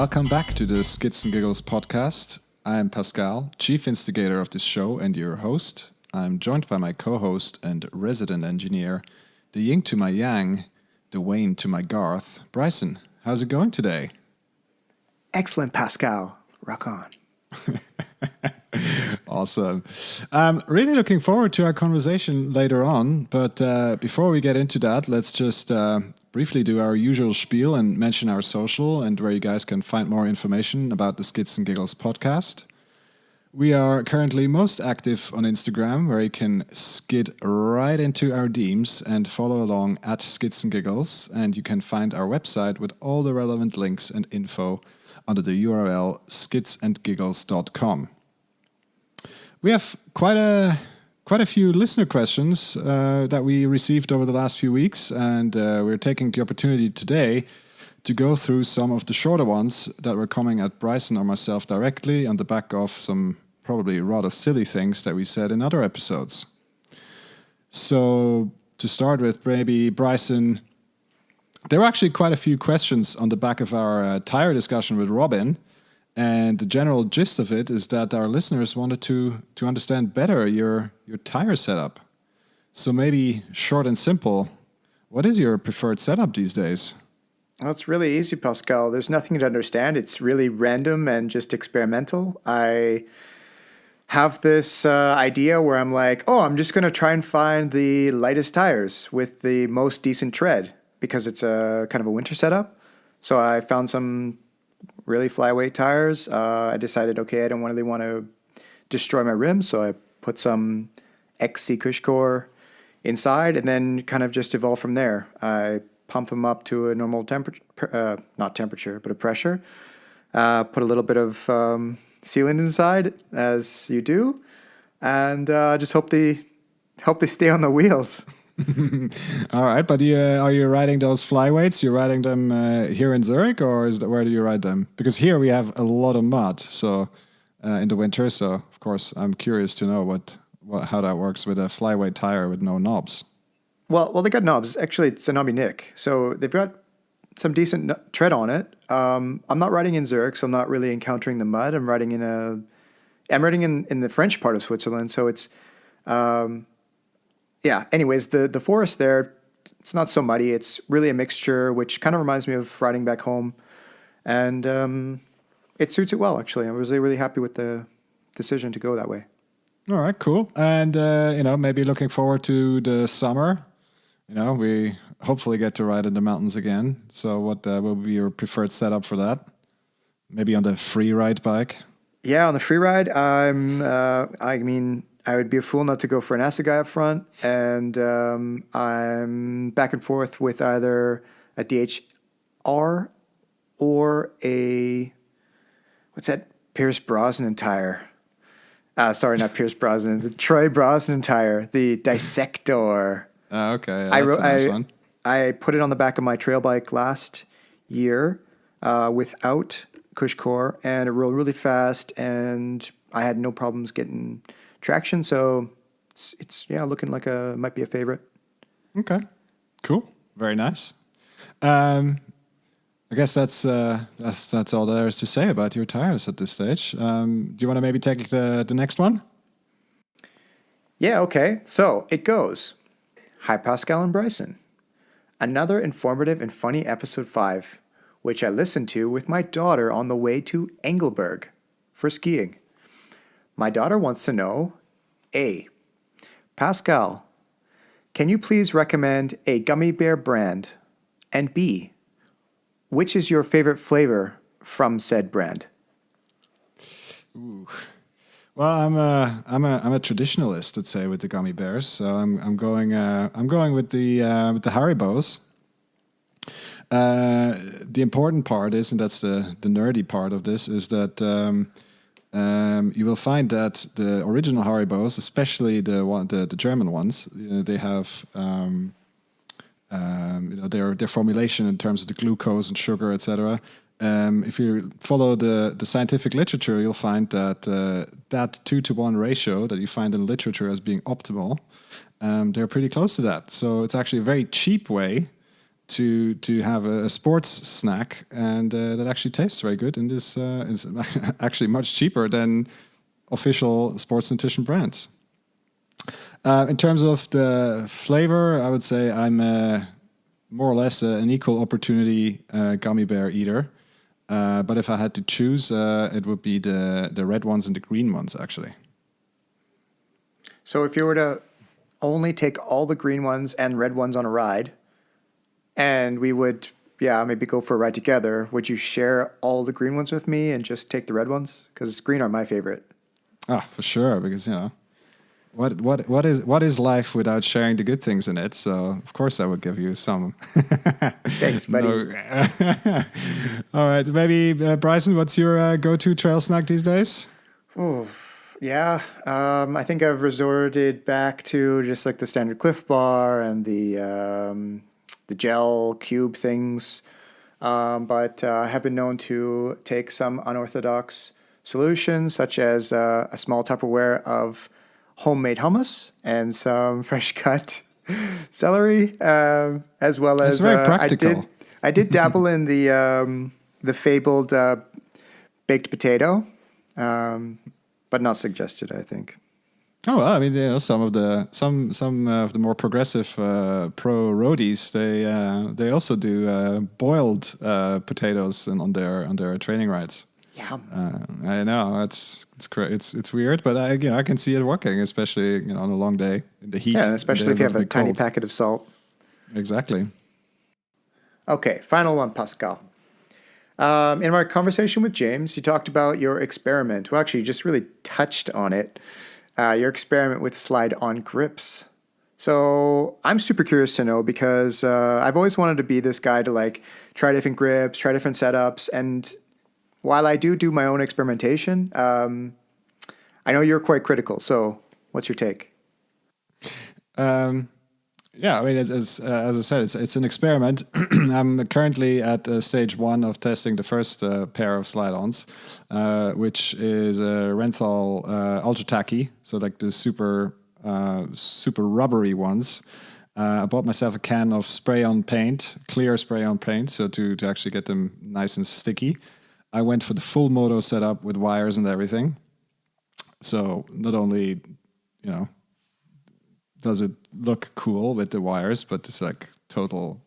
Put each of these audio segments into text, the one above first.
Welcome back to the Skits and Giggles podcast. I am Pascal, chief instigator of this show and your host. I'm joined by my co-host and resident engineer, the yin to my yang, the Wayne to my Garth. Bryson, how's it going today? Excellent, Pascal. Rock on. Awesome. Really looking forward to our conversation later on, but before we get into that, let's just briefly do our usual spiel and mention our social and where you guys can find more information about the Skits and Giggles podcast. We are currently most active on Instagram, where you can skid right into our DMs and follow along at Skits and Giggles, and you can find our website with all the relevant links and info under the URL skitsandgiggles.com. We have quite a few listener questions that we received over the last few weeks, and we're taking the opportunity today to go through some of the shorter ones that were coming at Bryson or myself directly on the back of some probably rather silly things that we said in other episodes. So to start with, maybe Bryson, there were actually quite a few questions on the back of our tire discussion with Robin. And the general gist of it is that our listeners wanted to understand better your tire setup. So maybe short and simple, what is your preferred setup these days? Well, it's really easy, Pascal. There's nothing to understand. It's really random and just experimental. I have this idea where I'm like, I'm just going to try and find the lightest tires with the most decent tread because it's a kind of a winter setup. So I found some really flyweight tires. I decided, I don't really want to destroy my rims, so I put some XC Cushcore inside and then kind of just evolve from there. I pump them up to a normal temperature, not temperature, but a pressure. Put a little bit of sealant inside, as you do, and just hope they stay on the wheels. All right, but are you riding those flyweights? You're riding them here in Zurich, or where do you ride them? Because here we have a lot of mud, so in the winter. So of course, I'm curious to know how that works with a flyweight tire with no knobs. Well, they got knobs. Actually, it's a knobby Nick, so they've got some decent tread on it. I'm not riding in Zurich, so I'm not really encountering the mud. I'm riding in the French part of Switzerland, so it's. Anyways, the forest there, it's not so muddy. It's really a mixture, which kind of reminds me of riding back home. And it suits it well, actually. I was really happy with the decision to go that way. All right, cool. And, maybe looking forward to the summer. We hopefully get to ride in the mountains again. So what will be your preferred setup for that? Maybe on the free ride bike? Yeah, on the free ride, I would be a fool not to go for an acid guy up front, and I'm back and forth with either a DHR or Pierce Brosnan tire. Sorry, not Pierce Brosnan, the Troy Brosnan tire, the Dissector. Okay, that's a nice one. I put it on the back of my trail bike last year without Cushcore, and it rolled really fast, and I had no problems getting traction, so it's looking like might be a favorite. Okay, cool, very nice. I guess that's all there is to say about your tires at this stage. Do you want to maybe take the next one? Yeah, okay. So it goes. Hi, Pascal and Bryson. Another informative and funny episode 5, which I listened to with my daughter on the way to Engelberg for skiing. My daughter wants to know, A, Pascal, can you please recommend a gummy bear brand? And B, which is your favorite flavor from said brand? Ooh. Well, I'm a traditionalist, let's say, with the gummy bears. So I'm going with the Haribos. The important part is, and that's the nerdy part of this, is that you will find that the original Haribos, especially the German ones, they have their formulation in terms of the glucose and sugar, etc. If you follow the scientific literature, you'll find that that 2-to-1 ratio that you find in literature as being optimal, they're pretty close to that. So it's actually a very cheap way to have a sports snack, and that actually tastes very good, and is actually much cheaper than official sports nutrition brands. In terms of the flavor, I would say I'm more or less an equal opportunity gummy bear eater. But if I had to choose, it would be the red ones and the green ones, actually. So if you were to only take all the green ones and red ones on a ride, and we would, maybe go for a ride together, would you share all the green ones with me and just take the red ones? Because green are my favorite. Ah, for sure, because what is life without sharing the good things in it? So of course I would give you some. Thanks, buddy. All right, maybe Bryson, what's your go-to trail snack these days? Ooh, yeah. I think I've resorted back to just like the standard Cliff Bar and the gel cube things, but I have been known to take some unorthodox solutions, such as a small Tupperware of homemade hummus and some fresh cut celery, as well It's as very practical. I did dabble in the fabled baked potato, but not suggested, I think. Oh, well, I mean, some of the more progressive pro roadies, they also do boiled potatoes on their training rides. Yeah. I know it's weird, but I can see it working, especially on a long day in the heat. Yeah, and especially if you have a tiny cold. packet of salt. Exactly. Okay, final one, Pascal. In our conversation with James, you talked about your experiment. Well, actually, you just really touched on it. Your experiment with slide-on grips. So I'm super curious to know because I've always wanted to be this guy to like try different grips, try different setups, and while I do my own experimentation, I know you're quite critical. So what's your take? Yeah, I mean, as I said, it's an experiment. I'm currently at stage 1 of testing the first pair of slide-ons, which is a Renthal Ultra Tacky, so like the super rubbery ones. I bought myself a can of spray-on paint, clear spray-on paint, so to actually get them nice and sticky. I went for the full moto setup with wires and everything. So not only, does it look cool with the wires, but it's like total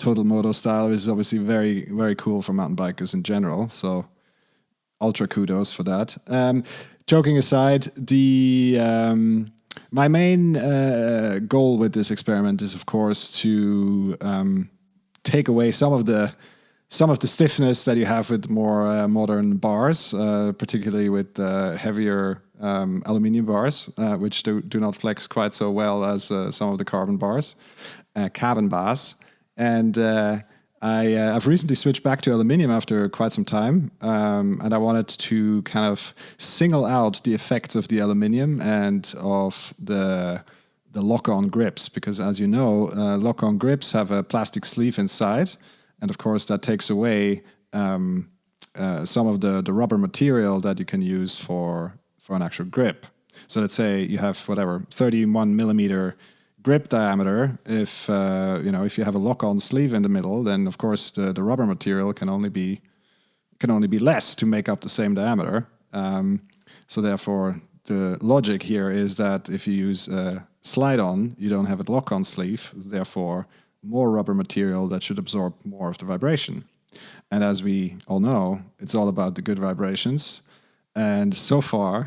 moto style, which is obviously very, very cool for mountain bikers in general. So ultra kudos for that. Joking aside, my main goal with this experiment is, of course, to take away some of the stiffness that you have with more modern bars, particularly with heavier aluminium bars, which do not flex quite so well as some of the carbon bars, carbon bars. And I've recently switched back to aluminium after quite some time, and I wanted to kind of single out the effects of the aluminium and of the lock-on grips, because as you know, lock-on grips have a plastic sleeve inside, and of course that takes away some of the rubber material that you can use for an actual grip. So let's say you have 31 millimeter grip diameter. If you have a lock-on sleeve in the middle, then of course the rubber material can only be less to make up the same diameter. So therefore, the logic here is that if you use a slide-on, you don't have a lock-on sleeve. Therefore, more rubber material that should absorb more of the vibration. And as we all know, it's all about the good vibrations. And so far,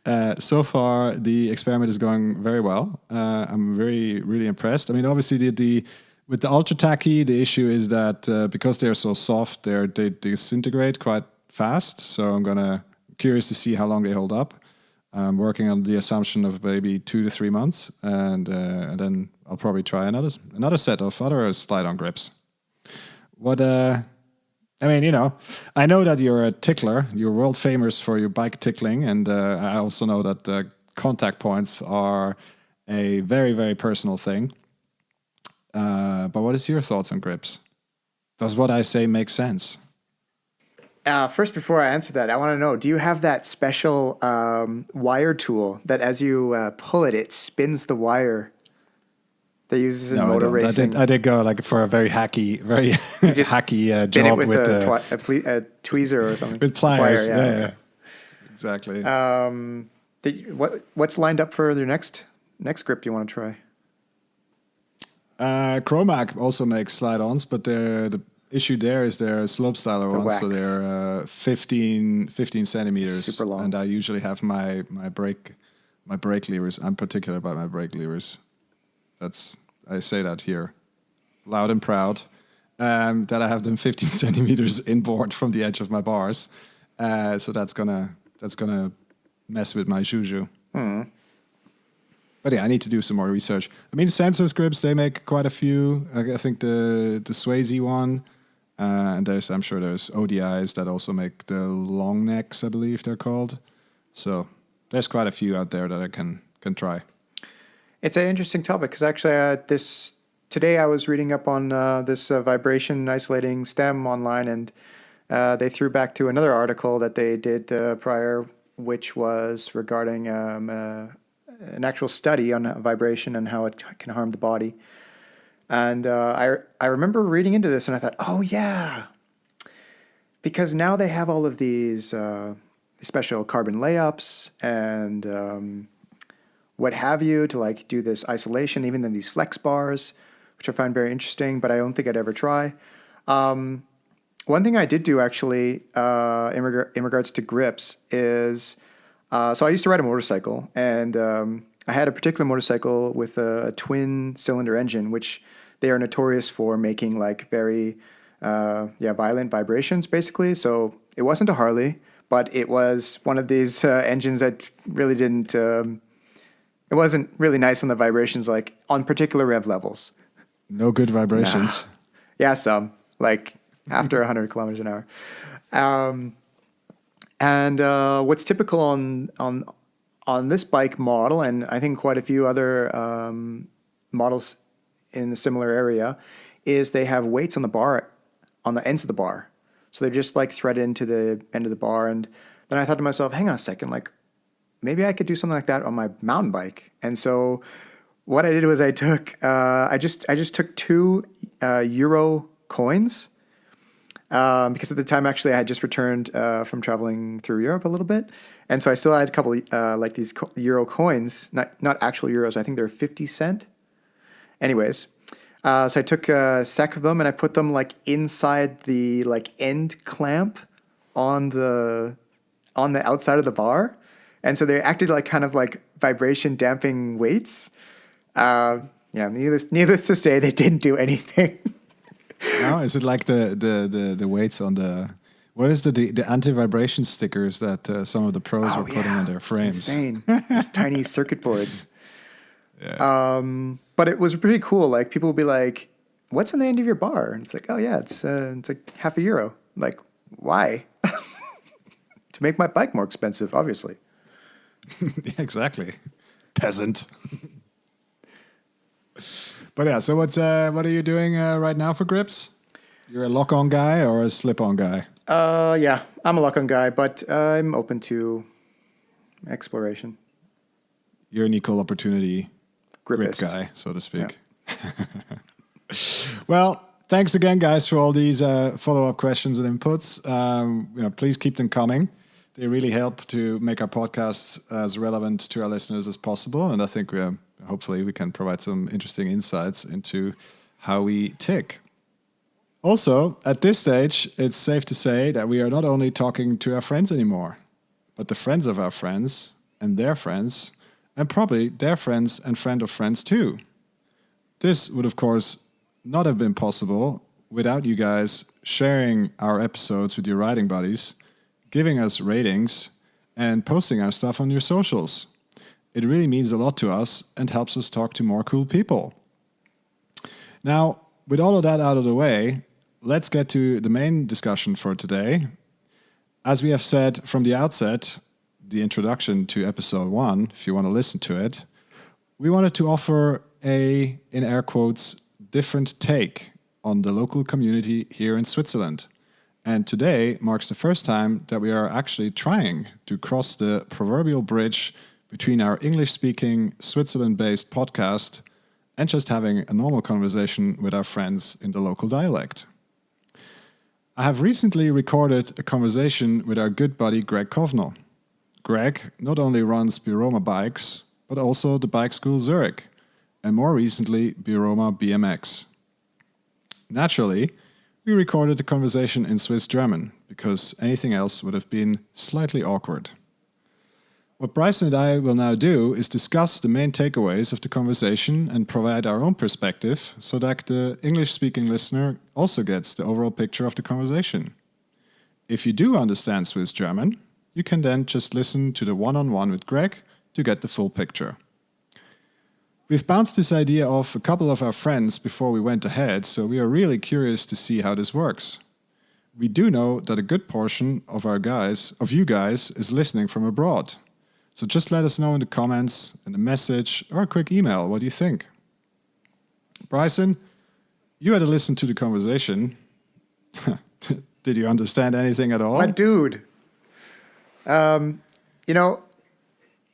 the experiment is going very well. I'm really impressed. I mean, obviously, with the Ultra Tacky, the issue is that because they're so soft, they disintegrate quite fast. So I'm curious to see how long they hold up. I'm working on the assumption of maybe 2 to 3 months, and then I'll probably try another set of other slide-on grips. I know that you're a tickler. You're world famous for your bike tickling, and I also know that contact points are a very, very personal thing. But what is your thoughts on grips? Does what I say make sense? First, before I answer that, I want to know, do you have that special wire tool that as you pull it, it spins the wire They use this in No, I motor don't. racing. I did go like for a very hacky, very You just hacky spin it job with with a tweezer or something. with pliers. Plier, Yeah. Exactly. What's lined up for your next grip you want to try? Chromac also makes slide-ons, but the issue there is they're slope styler ones, so wax. they're 15 centimeters. Super long. And I usually have my brake levers. I'm particular about my brake levers. I say that here, loud and proud, that I have them 15 centimeters inboard from the edge of my bars. So that's gonna mess with my juju. But yeah, I need to do some more research. I mean, Sensus grips, they make quite a few. I think the Swayze one, and I'm sure there's ODIs that also make the long necks, I believe they're called. So there's quite a few out there that I can try. It's an interesting topic because actually today I was reading up on this vibration isolating stem online, and they threw back to another article that they did prior, which was regarding an actual study on vibration and how it can harm the body. And I remember reading into this and I thought, oh yeah, because now they have all of these special carbon layups and what have you to like do this isolation, even in these flex bars, which I find very interesting, but I don't think I'd ever try. One thing I did do actually in regards to grips is, so I used to ride a motorcycle, and I had a particular motorcycle with a twin cylinder engine, which they are notorious for making like very violent vibrations, basically. So it wasn't a Harley, but it was one of these engines that really didn't. It wasn't really nice on the vibrations, like on particular rev levels. No good vibrations. Nah. Yeah, some like after 100 kilometers an hour. And what's typical on this bike model, and I think quite a few other models in a similar area, is they have weights on the bar, on the ends of the bar. So they're just like threaded into the end of the bar. And then I thought to myself, hang on a second, like maybe I could do something like that on my mountain bike. And so what I did was I just took 2 euro coins. Because at the time, actually, I had just returned from traveling through Europe a little bit. And so I still had a couple like these euro coins, not actual euros. I think they're 50 cent. Anyways, so I took a stack of them and I put them like inside the like end clamp on the outside of the bar. And so they acted like kind of like vibration damping weights. Needless to say, they didn't do anything. No, is it like the weights on the? What is the anti-vibration stickers that some of the pros are putting on their frames? Insane, these tiny circuit boards. Yeah. But it was pretty cool. Like people would be like, "What's on the end of your bar?" And it's like, "Oh yeah, it's like half a euro." Like, why? To make my bike more expensive, obviously. Yeah, exactly, peasant. But yeah, so what are you doing right now for grips? You're a lock-on guy or a slip-on guy? Yeah, I'm a lock-on guy, but I'm open to exploration. You're an equal opportunity grip Gripist guy, so to speak. Yeah. Well, thanks again, guys, for all these follow-up questions and inputs. Please keep them coming. They really help to make our podcast as relevant to our listeners as possible, and I think hopefully we can provide some interesting insights into how we tick. Also, at this stage, it's safe to say that we are not only talking to our friends anymore, but the friends of our friends and their friends, and probably their friends and friend of friends too. This would, of course, not have been possible without you guys sharing our episodes with your riding buddies, giving us ratings, and posting our stuff on your socials. It really means a lot to us and helps us talk to more cool people. Now, with all of that out of the way, let's get to the main discussion for today. As we have said from the outset, the introduction to episode 1, if you want to listen to it, we wanted to offer a, in air quotes, different take on the local community here in Switzerland. And today marks the first time that we are actually trying to cross the proverbial bridge between our English-speaking, Switzerland-based podcast and just having a normal conversation with our friends in the local dialect. I have recently recorded a conversation with our good buddy Greg Kowner. Greg not only runs Biroma Bikes, but also the bike school Zurich, and more recently Biroma BMX. Naturally, we recorded the conversation in Swiss German, because anything else would have been slightly awkward. What Bryson and I will now do is discuss the main takeaways of the conversation and provide our own perspective so that the English-speaking listener also gets the overall picture of the conversation. If you do understand Swiss German, you can then just listen to the one-on-one with Greg to get the full picture. We've bounced this idea off a couple of our friends before we went ahead, so we are really curious to see how this works. We do know that a good portion of you guys is listening from abroad. So just let us know in the comments, in a message, or a quick email. What do you think? Bryson, you had to listen to the conversation. Did you understand anything at all? My dude.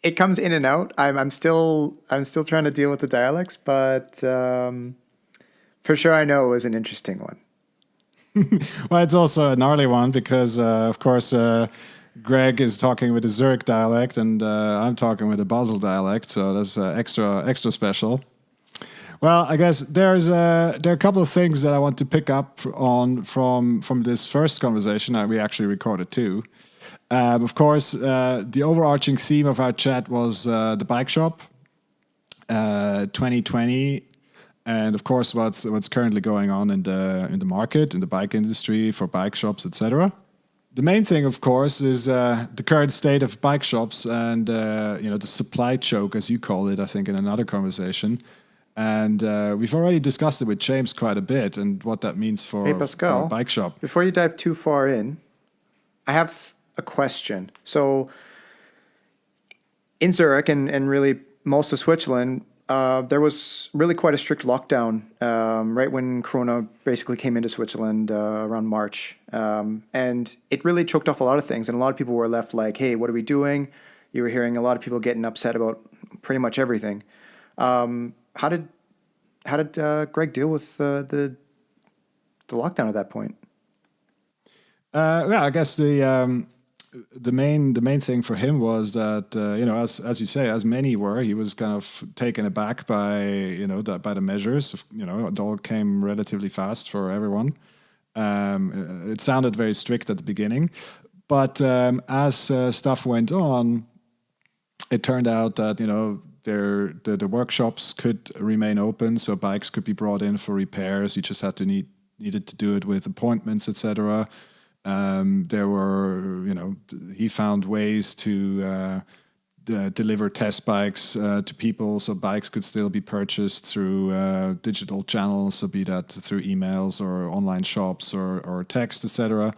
It comes in and out. I'm still trying to deal with the dialects, but for sure I know it was an interesting one. Well, it's also a gnarly one because, of course, Greg is talking with the Zurich dialect, and I'm talking with the Basel dialect, so that's extra special. Well, I guess there are a couple of things that I want to pick up on from this first conversation that we actually recorded too. Of course, the overarching theme of our chat was the bike shop, 2020, and of course what's currently going on in the market, in the bike industry, for bike shops, etc. The main thing, of course, is the current state of bike shops and the supply choke, as you call it, I think, in another conversation. And we've already discussed it with James quite a bit and what that means for a bike shop. Before you dive too far in, I have a question. So in Zurich and really most of Switzerland, there was really quite a strict lockdown right when Corona basically came into Switzerland around March. And it really choked off a lot of things. And a lot of people were left like, hey, what are we doing? You were hearing a lot of people getting upset about pretty much everything. How did Greg deal with the lockdown at that point? I guess the main thing for him was that as you say, as many were, he was kind of taken aback by by the measures. It all came relatively fast for everyone. It sounded very strict at the beginning, but as stuff went on, it turned out that the workshops could remain open, so bikes could be brought in for repairs. You just needed to do it with appointments, etc. There were, he found ways to deliver test bikes to people, so bikes could still be purchased through digital channels, so be that through emails or online shops or text, etc.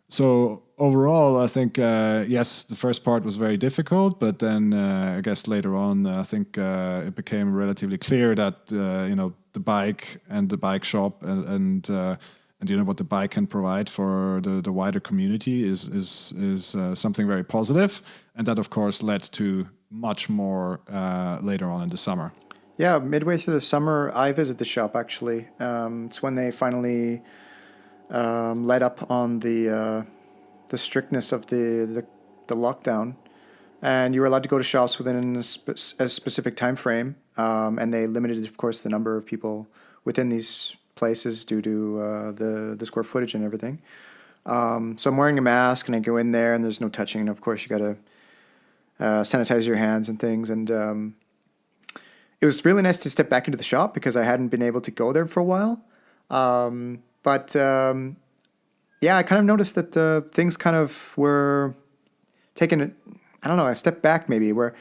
So overall, I think, yes, the first part was very difficult, but then I guess later on, I think it became relatively clear that, the bike and the bike shop and what the bike can provide for the wider community is something very positive. And that, of course, led to much more later on in the summer. Yeah, midway through the summer, I visited the shop, actually. It's when they finally let up on the strictness of the lockdown. And you were allowed to go to shops within a specific time frame. And they limited, of course, the number of people within these places due to the square footage and everything. So I'm wearing a mask and I go in there and there's no touching. And of course you got to sanitize your hands and things. And it was really nice to step back into the shop because I hadn't been able to go there for a while. But I kind of noticed that things kind of were taking a step back maybe where,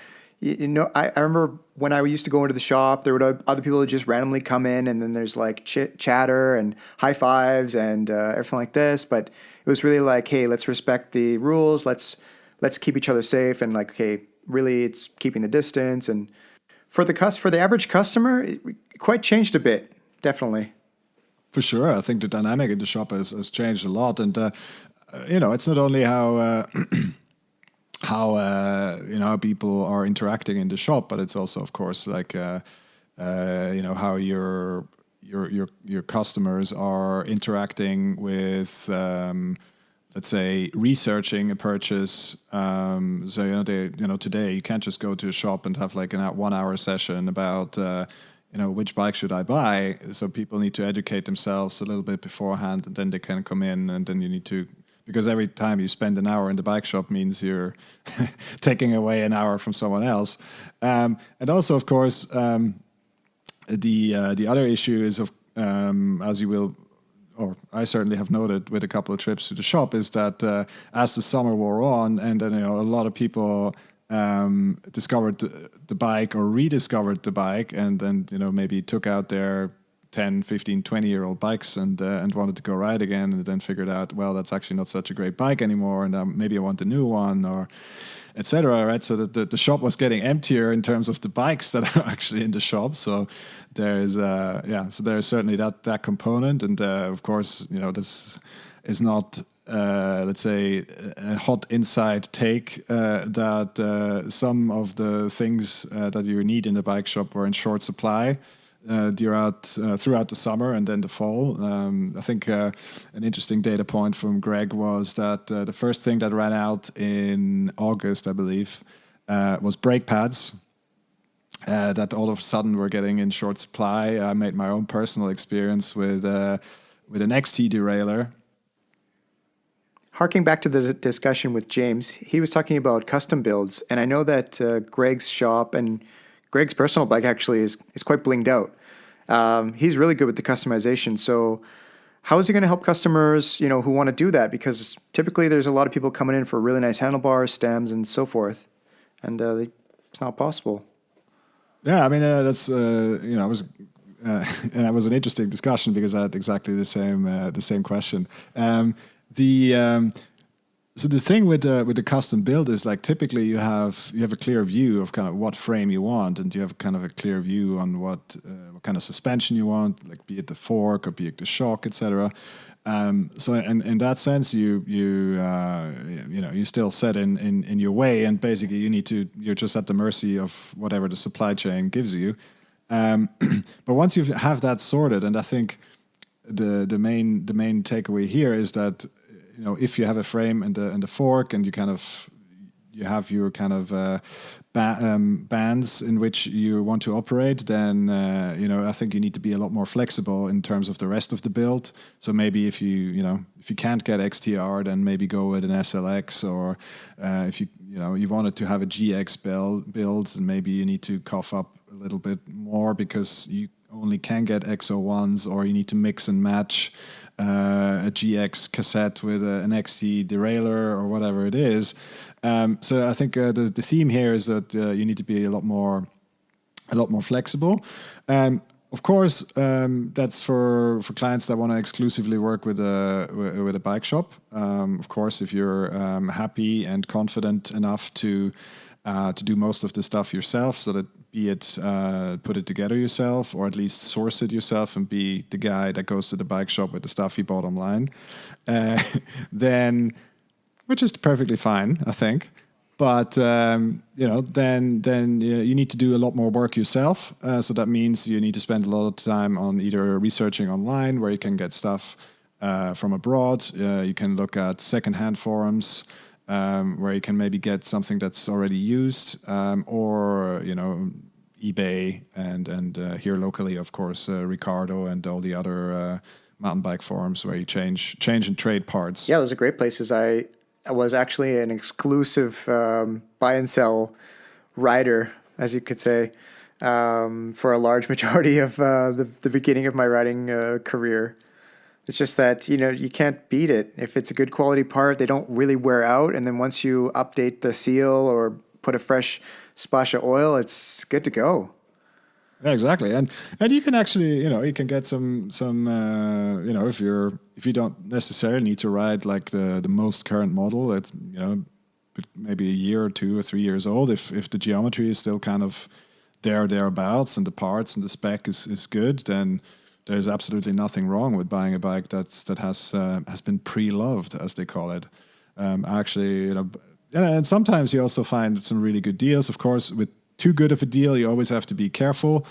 I remember when I used to go into the shop, there would other people would just randomly come in and then there's like chatter and high fives and everything like this. But it was really like, hey, let's respect the rules. Let's keep each other safe. And like, okay, really it's keeping the distance. And for the average customer, it quite changed a bit, definitely. For sure. I think the dynamic in the shop has changed a lot. And, it's not only how people are interacting in the shop, but it's also, of course, like how your customers are interacting with, let's say, researching a purchase. So today you can't just go to a shop and have like a 1 hour session about which bike should I buy. So people need to educate themselves a little bit beforehand, and then they can come in, and then you need to. Because every time you spend an hour in the bike shop means you're taking away an hour from someone else. And also, of course, the other issue is, as you will, or I certainly have noted with a couple of trips to the shop, is that as the summer wore on, and then a lot of people discovered the bike or rediscovered the bike, and then maybe took out their 10, 15, 20-year-old bikes and wanted to go ride again, and then figured out, well, that's actually not such a great bike anymore, and maybe I want a new one, or etc. Right? So the shop was getting emptier in terms of the bikes that are actually in the shop. So there's certainly that component, and of course, this is not let's say a hot inside take that some of the things that you need in the bike shop were in short supply throughout the summer and then the fall. I think an interesting data point from Greg was that the first thing that ran out in August, I believe, was brake pads. That all of a sudden were getting in short supply. I made my own personal experience with an XT derailleur. Harking back to the discussion with James, he was talking about custom builds, and I know that Greg's shop and Greg's personal bike actually is quite blinged out. He's really good with the customization. So how is he going to help customers, who want to do that? Because typically there's a lot of people coming in for really nice handlebars, stems, and so forth, and it's not possible. Yeah, I mean that's I was. And it was an interesting discussion because I had exactly the same question. So the thing with the custom build is, like, typically you have a clear view of kind of what frame you want, and you have kind of a clear view on what kind of suspension you want, like be it the fork or be it the shock, etc. So in that sense, you still set in your way, and basically you're just at the mercy of whatever the supply chain gives you. But once you have that sorted, and I think the main takeaway here is that if you have a frame and the fork, and you have your kind of bands in which you want to operate, then I think you need to be a lot more flexible in terms of the rest of the build. So maybe if you can't get XTR, then maybe go with an SLX, or if you wanted to have a GX build, and maybe you need to cough up a little bit more because you only can get XO1s, or you need to mix and match a GX cassette with an XT derailleur or whatever it is. So I think the theme here is that you need to be a lot more flexible. Of course, that's for clients that want to exclusively work with a bike shop. Of course, if you're happy and confident enough to do most of the stuff yourself, so that be it put it together yourself, or at least source it yourself and be the guy that goes to the bike shop with the stuff he bought online, then, which is perfectly fine, I think. But then you need to do a lot more work yourself. So that means you need to spend a lot of time on either researching online, where you can get stuff from abroad. You can look at secondhand forums, where you can maybe get something that's already used, or eBay, and here locally, of course, Ricardo and all the other mountain bike forums where you change and trade parts. Yeah, those are great places. I was actually an exclusive buy and sell rider, as you could say, for a large majority of the beginning of my riding career. It's just that, you can't beat it. If it's a good quality part, they don't really wear out. And then once you update the seal or put a fresh splash of oil, it's good to go. Yeah, exactly. And you can actually, you can get some if you don't necessarily need to ride like the most current model, that's, maybe a year or 2 or 3 years old, if the geometry is still kind of thereabouts, and the parts and the spec is good, then there's absolutely nothing wrong with buying a bike that has been pre-loved, as they call it. Actually, and sometimes you also find some really good deals. Of course, with too good of a deal, you always have to be careful.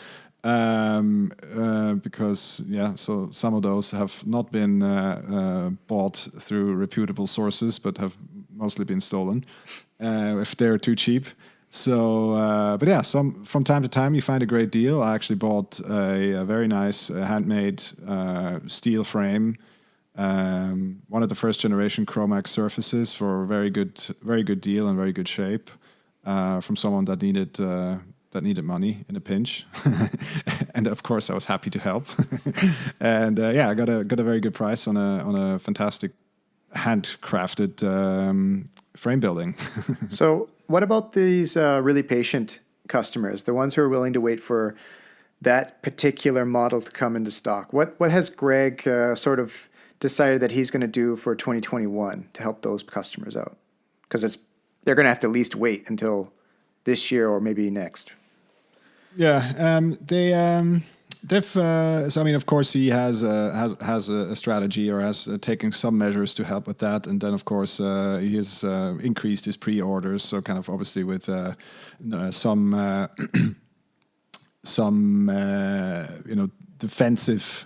because so some of those have not been bought through reputable sources, but have mostly been stolen if they're too cheap. So, but yeah, from time to time you find a great deal. I actually bought a very nice handmade steel frame, one of the first generation Chromax surfaces for a very good deal and very good shape from someone that needed money in a pinch, and of course I was happy to help. And I got a very good price on a fantastic handcrafted frame building. So, what about these really patient customers, the ones who are willing to wait for that particular model to come into stock? What has Greg sort of decided that he's going to do for 2021 to help those customers out? Because they're going to have to at least wait until this year or maybe next. Yeah, they've. So I mean, of course, he has a strategy or has taken some measures to help with that, and then of course he has increased his pre-orders. So kind of obviously with some defensive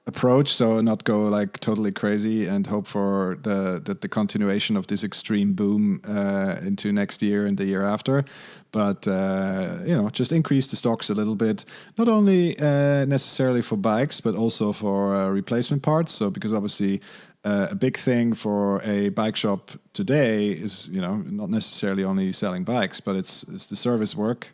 approach, so not go like totally crazy and hope for the continuation of this extreme boom into next year and the year after, but just increase the stocks a little bit, not only necessarily for bikes but also for replacement parts. So because obviously a big thing for a bike shop today is not necessarily only selling bikes, but it's the service work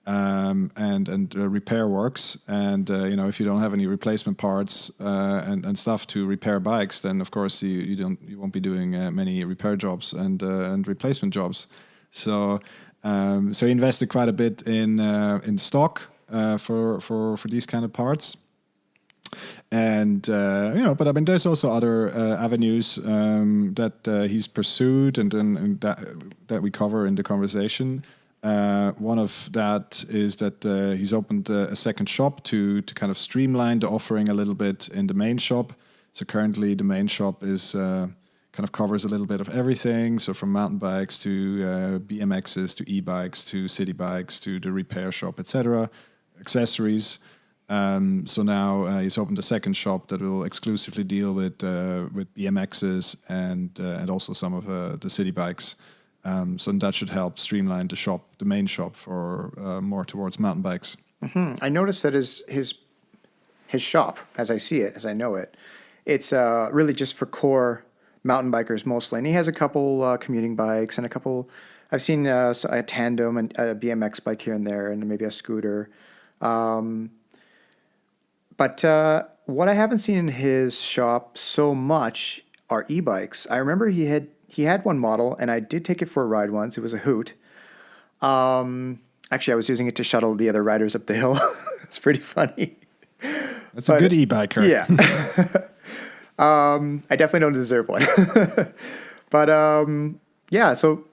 and repair works, and if you don't have any replacement parts and stuff to repair bikes, then of course you won't be doing many repair jobs and replacement jobs. So he invested quite a bit in stock for these kind of parts. And but I mean, there's also other avenues that he's pursued and that we cover in the conversation. One of that is that he's opened a second shop to kind of streamline the offering a little bit in the main shop. So currently the main shop is kind of covers a little bit of everything. So from mountain bikes to BMXs to e-bikes to city bikes to the repair shop, etc., accessories. So now he's opened a second shop that will exclusively deal with BMXs and also some of the city bikes. So that should help streamline the main shop for more towards mountain bikes. Mm-hmm. I noticed that his shop, as I see it, as I know it, it's really just for core mountain bikers mostly. And he has a couple commuting bikes and a couple. I've seen a tandem and a BMX bike here and there, and maybe a scooter. But what I haven't seen in his shop so much are e-bikes. I remember he had one model, and I did take it for a ride once. It was a hoot. Actually, I was using it to shuttle the other riders up the hill. It's pretty funny. That's a good e-biker. Yeah. I definitely don't deserve one. But so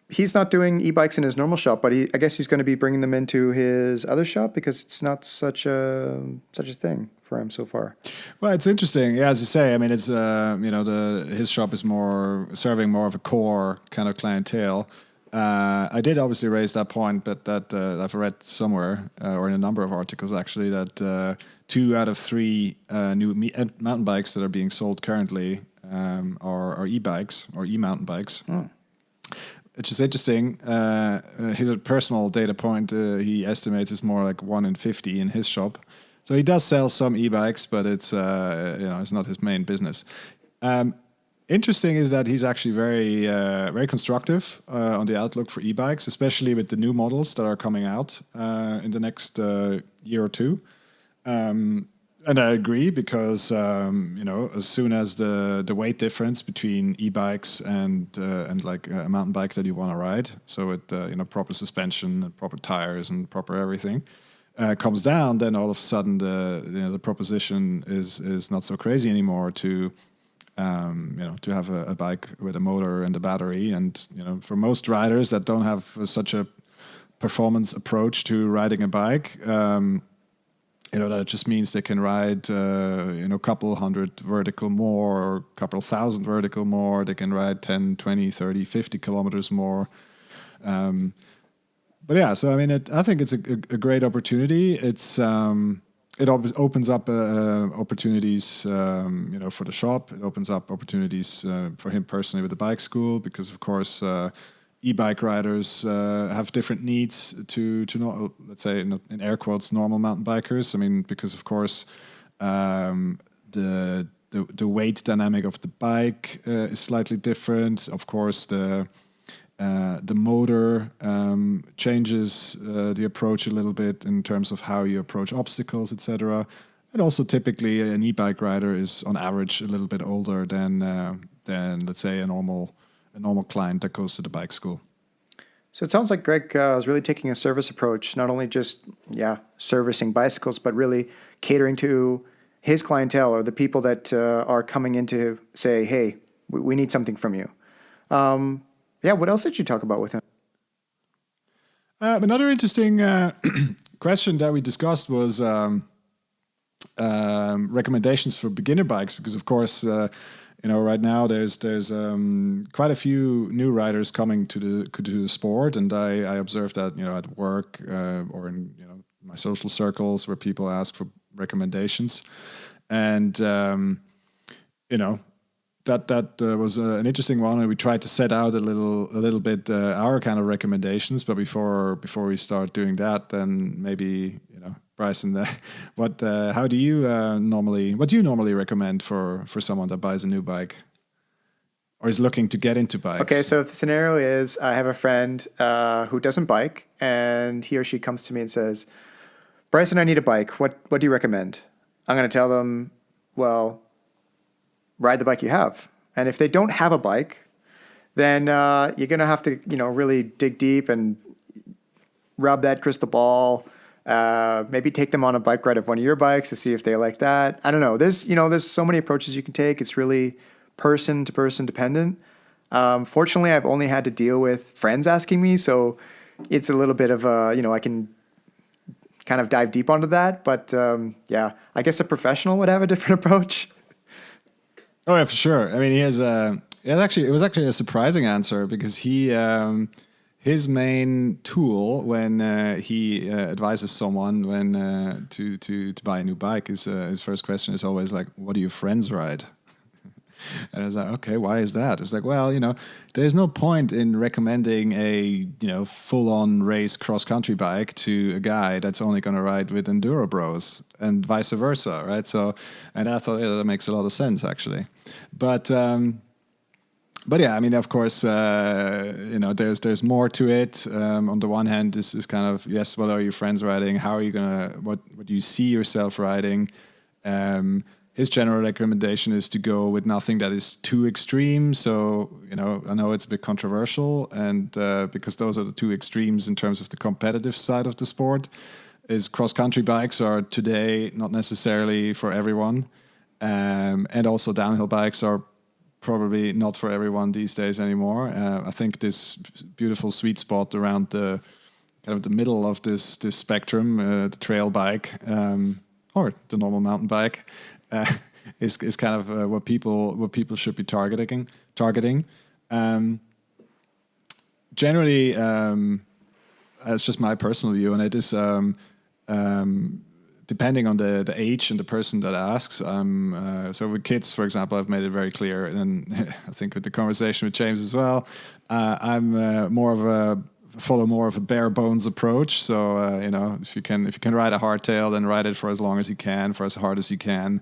he's not doing e-bikes in his normal shop, but I guess he's going to be bringing them into his other shop because it's not such a thing for him so far. Well, it's interesting. Yeah, as you say, I mean, it's his shop is serving more of a core kind of clientele. I did obviously raise that point, but that I've read somewhere or in a number of articles actually that 2 out of 3 new mountain bikes that are being sold currently are e-bikes or e-mountain bikes. Which is interesting. His personal data point he estimates is more like 1 in 50 in his shop. So he does sell some e-bikes, but it's it's not his main business. Interesting is that he's actually very constructive on the outlook for e-bikes, especially with the new models that are coming out in the next year or two. And I agree because as soon as the weight difference between e-bikes and like a mountain bike that you want to ride, so with proper suspension and proper tires and proper everything, comes down, then all of a sudden the proposition is not so crazy anymore to have a bike with a motor and a battery. And for most riders that don't have such a performance approach to riding a bike, that just means they can ride, a couple hundred vertical more or a couple thousand vertical more. They can ride 10, 20, 30, 50 kilometers more. but yeah, so I mean, I think it's a great opportunity. It opens up opportunities, for the shop. It opens up opportunities for him personally with the bike school, because of course, e-bike riders have different needs to not, let's say, in air quotes, normal mountain bikers. I mean, because of course, the weight dynamic of the bike is slightly different. Of course, the motor changes the approach a little bit in terms of how you approach obstacles, etc. And also, typically, an e-bike rider is on average a little bit older than let's say a normal client that goes to the bike school. So it sounds like Greg is really taking a service approach, not only just servicing bicycles, but really catering to his clientele or the people that are coming in to say, "Hey, we need something from you." What else did you talk about with him? Another interesting question that we discussed was recommendations for beginner bikes, because of course, right now there's quite a few new riders coming to the sport, and I observed that at work or in my social circles where people ask for recommendations, and that was an interesting one, and we tried to set out a little bit our kind of recommendations. But before we start doing that, then maybe Bryson, what do you normally recommend for someone that buys a new bike or is looking to get into bikes? Okay, so if the scenario is I have a friend who doesn't bike, and he or she comes to me and says, "Bryson, I need a bike. What do you recommend?" I'm going to tell them, well, ride the bike you have. And if they don't have a bike, then you're going to have to, really dig deep and rub that crystal ball. Maybe take them on a bike ride of one of your bikes to see if they like that. I don't know. There's so many approaches you can take. It's really person to person dependent. Fortunately, I've only had to deal with friends asking me, so it's a little bit of I can kind of dive deep onto that. But I guess a professional would have a different approach. Oh yeah, for sure. I mean, it was actually a surprising answer, because his main tool when he advises someone to buy a new bike is his first question is always like, "What do your friends ride?" And I was like, "Okay, why is that?" It's like, well, there's no point in recommending a full-on race cross-country bike to a guy that's only going to ride with enduro bros, and vice versa, right? So, and I thought that makes a lot of sense actually, but yeah, I mean, of course, there's more to it. On the one hand, this is kind of, yes, what are your friends riding? How are you what do you see yourself riding? His general recommendation is to go with nothing that is too extreme. So, I know it's a bit controversial, and because those are the two extremes in terms of the competitive side of the sport, is cross-country bikes are today not necessarily for everyone. And also downhill bikes are probably not for everyone these days anymore. I think this beautiful sweet spot around the kind of the middle of this spectrum, the trail bike or the normal mountain bike, is kind of what people should be targeting. Generally, it's just my personal view, and it is depending on the age and the person that asks. So with kids, for example, I've made it very clear, and I think with the conversation with James as well, I'm follow more of a bare bones approach. So if you can ride a hardtail, then ride it for as long as you can, for as hard as you can,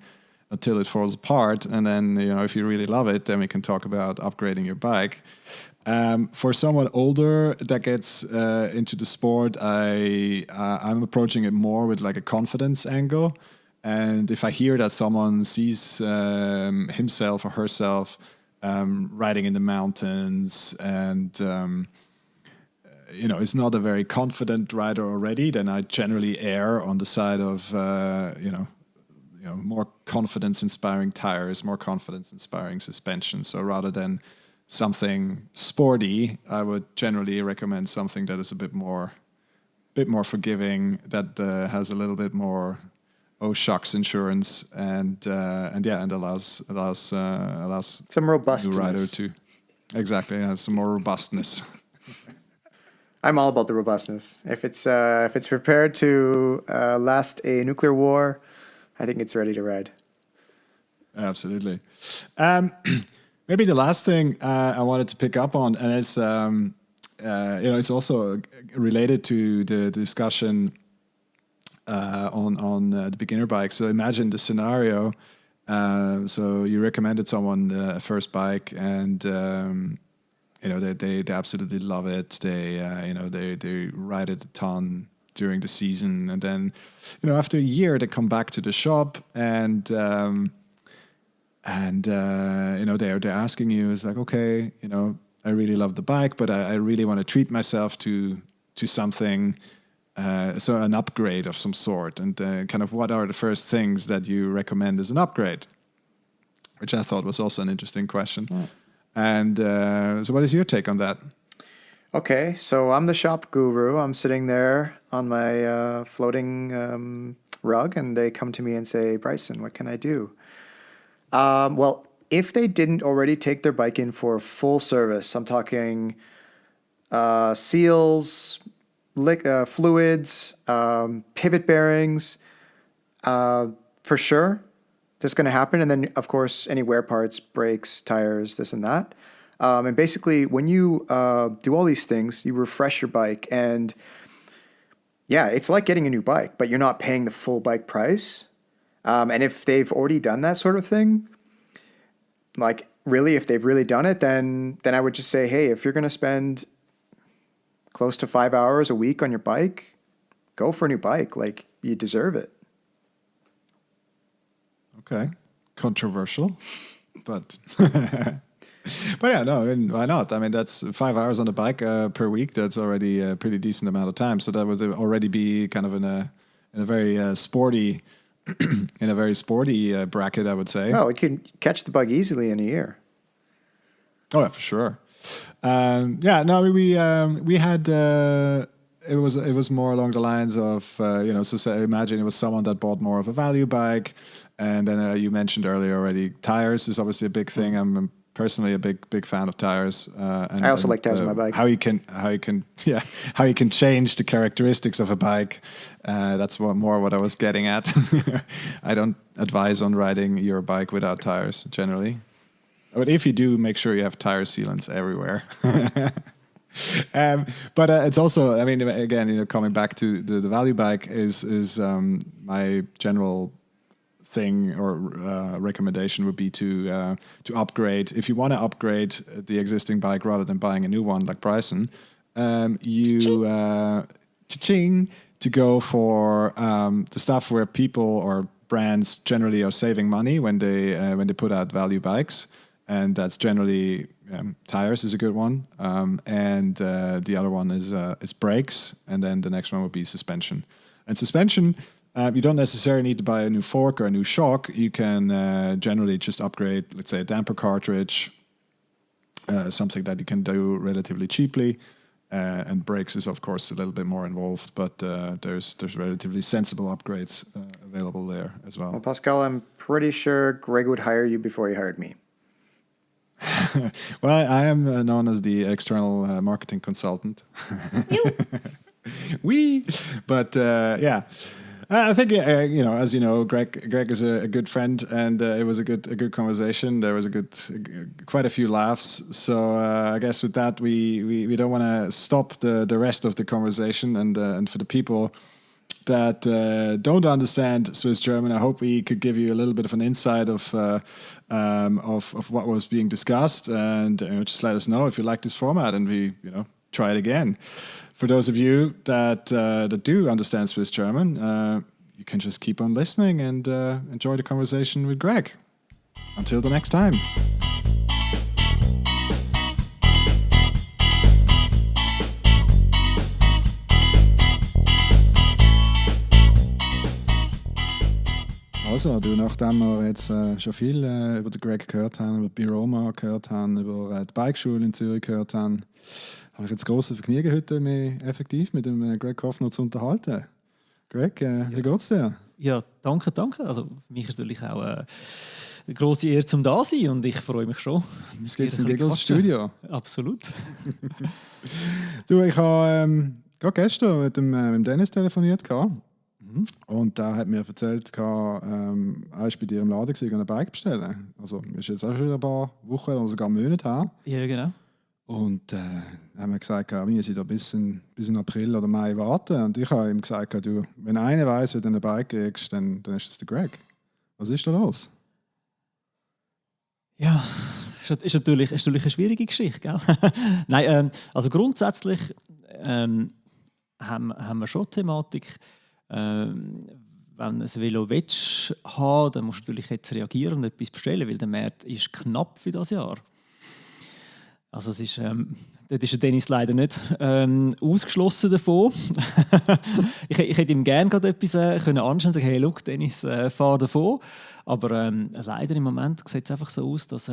until it falls apart. And then if you really love it, then we can talk about upgrading your bike. For someone older that gets into the sport, I'm approaching it more with like a confidence angle. And if I hear that someone sees himself or herself riding in the mountains and is not a very confident rider already, then I generally err on the side of more confidence-inspiring tires, more confidence-inspiring suspension. So rather than something sporty, I would generally recommend something that is a bit more forgiving, that has a little bit more oh shucks insurance, and allows some robustness. New rider to exactly some more robustness. I'm all about the robustness. If it's prepared to last a nuclear war, I think it's ready to ride. Absolutely. Um, Maybe the last thing I wanted to pick up on, and it's it's also related to the discussion on the beginner bike. So imagine the scenario. So you recommended someone a first bike, and they absolutely love it. They ride it a ton during the season, and then after a year they come back to the shop and they're asking you, is like, okay, I really love the bike, but I really want to treat myself to something, so an upgrade of some sort. And kind of what are the first things that you recommend as an upgrade? Which I thought was also an interesting question. Mm. And so what is your take on that? Okay, so I'm the shop guru. I'm sitting there on my floating rug, and they come to me and say, Bryson, what can I do? Well, if they didn't already take their bike in for full service, I'm talking seals, fluids, pivot bearings, for sure, that's going to happen. And then, of course, any wear parts, brakes, tires, this and that. And basically, when you do all these things, you refresh your bike. And yeah, it's like getting a new bike, but you're not paying the full bike price. And if they've already done that sort of thing, like really, if they've really done it, then I would just say, hey, if you're going to spend close to 5 hours a week on your bike, go for a new bike. Like, you deserve it. Okay. Controversial, but but yeah, no, I mean, why not? I mean, that's 5 hours on the bike per week. That's already a pretty decent amount of time. So that would already be kind of in a very sporty in a very sporty bracket, I would say. Oh, it can catch the bug easily in a year. Oh, yeah, for sure. We had it was more along the lines of so say, imagine it was someone that bought more of a value bike, and then you mentioned earlier already, tires is obviously a big thing. I'm personally a big fan of tires. And I also like tires on my bike. How you can change the characteristics of a bike. That's what I was getting at. I don't advise on riding your bike without tires generally, but if you do, make sure you have tire sealants everywhere. But it's also, I mean, again, coming back to the value bike is my general thing or recommendation would be to upgrade. If you want to upgrade the existing bike rather than buying a new one like Bryson, to go for the stuff where people or brands generally are saving money when they put out value bikes, and that's generally tires is a good one, and the other one is brakes, and then the next one would be suspension. And suspension, you don't necessarily need to buy a new fork or a new shock. You can generally just upgrade, let's say, a damper cartridge, something that you can do relatively cheaply. And brakes is, of course, a little bit more involved, but there's relatively sensible upgrades available there as well. Well, Pascal, I'm pretty sure Greg would hire you before he hired me. Well, I am known as the external marketing consultant. But yeah. I think as you know, Greg is a good friend, and it was a good conversation. There was quite a few laughs. So I guess with that, we don't want to stop the rest of the conversation. And for the people that don't understand Swiss German, I hope we could give you a little bit of an insight of what was being discussed, and just let us know if you like this format, and we try it again. For those of you that do understand Swiss German, you can just keep on listening and enjoy the conversation with Greg. Until the next time. Also, nachdem wir jetzt schon viel über den Greg gehört haben, über Biroma gehört haben, über die Bikeschule in Zürich gehört haben, habe ich jetzt große Vergnügen, heute mich effektiv mit dem Greg Kowner zu unterhalten. Greg, wie geht's dir? Ja, danke. Also für mich ist natürlich auch eine grosse Ehre, zum da sein und ich freue mich schon. Es geht in Giggles Studio. Absolut. Du, ich habe gerade gestern mit dem Dennis telefoniert und der hat mir erzählt, er war bei dir im Laden und ein Bike bestellen. Also ist jetzt auch schon ein paar Wochen oder sogar Monate her. Ja, genau. Und haben wir gesagt, wir müssen da bis in April oder Mai warten. Und ich habe ihm gesagt, du, wenn einer weiß, wie du ein Bike kriegst, dann ist es der Greg. Was ist da los? Ja, ist natürlich eine schwierige Geschichte, gell? Nein, also grundsätzlich haben wir schon die Thematik, wenn du ein Velo willst haben, dann musst du natürlich jetzt reagieren und etwas bestellen, weil der Markt ist knapp für das Jahr. Also es ist, dort ist der Dennis leider nicht ausgeschlossen davon. ich hätte ihm gerne gerade etwas können anschauen und sagen, hey, look, Dennis, fahr davon. Aber leider im Moment sieht es einfach so aus, dass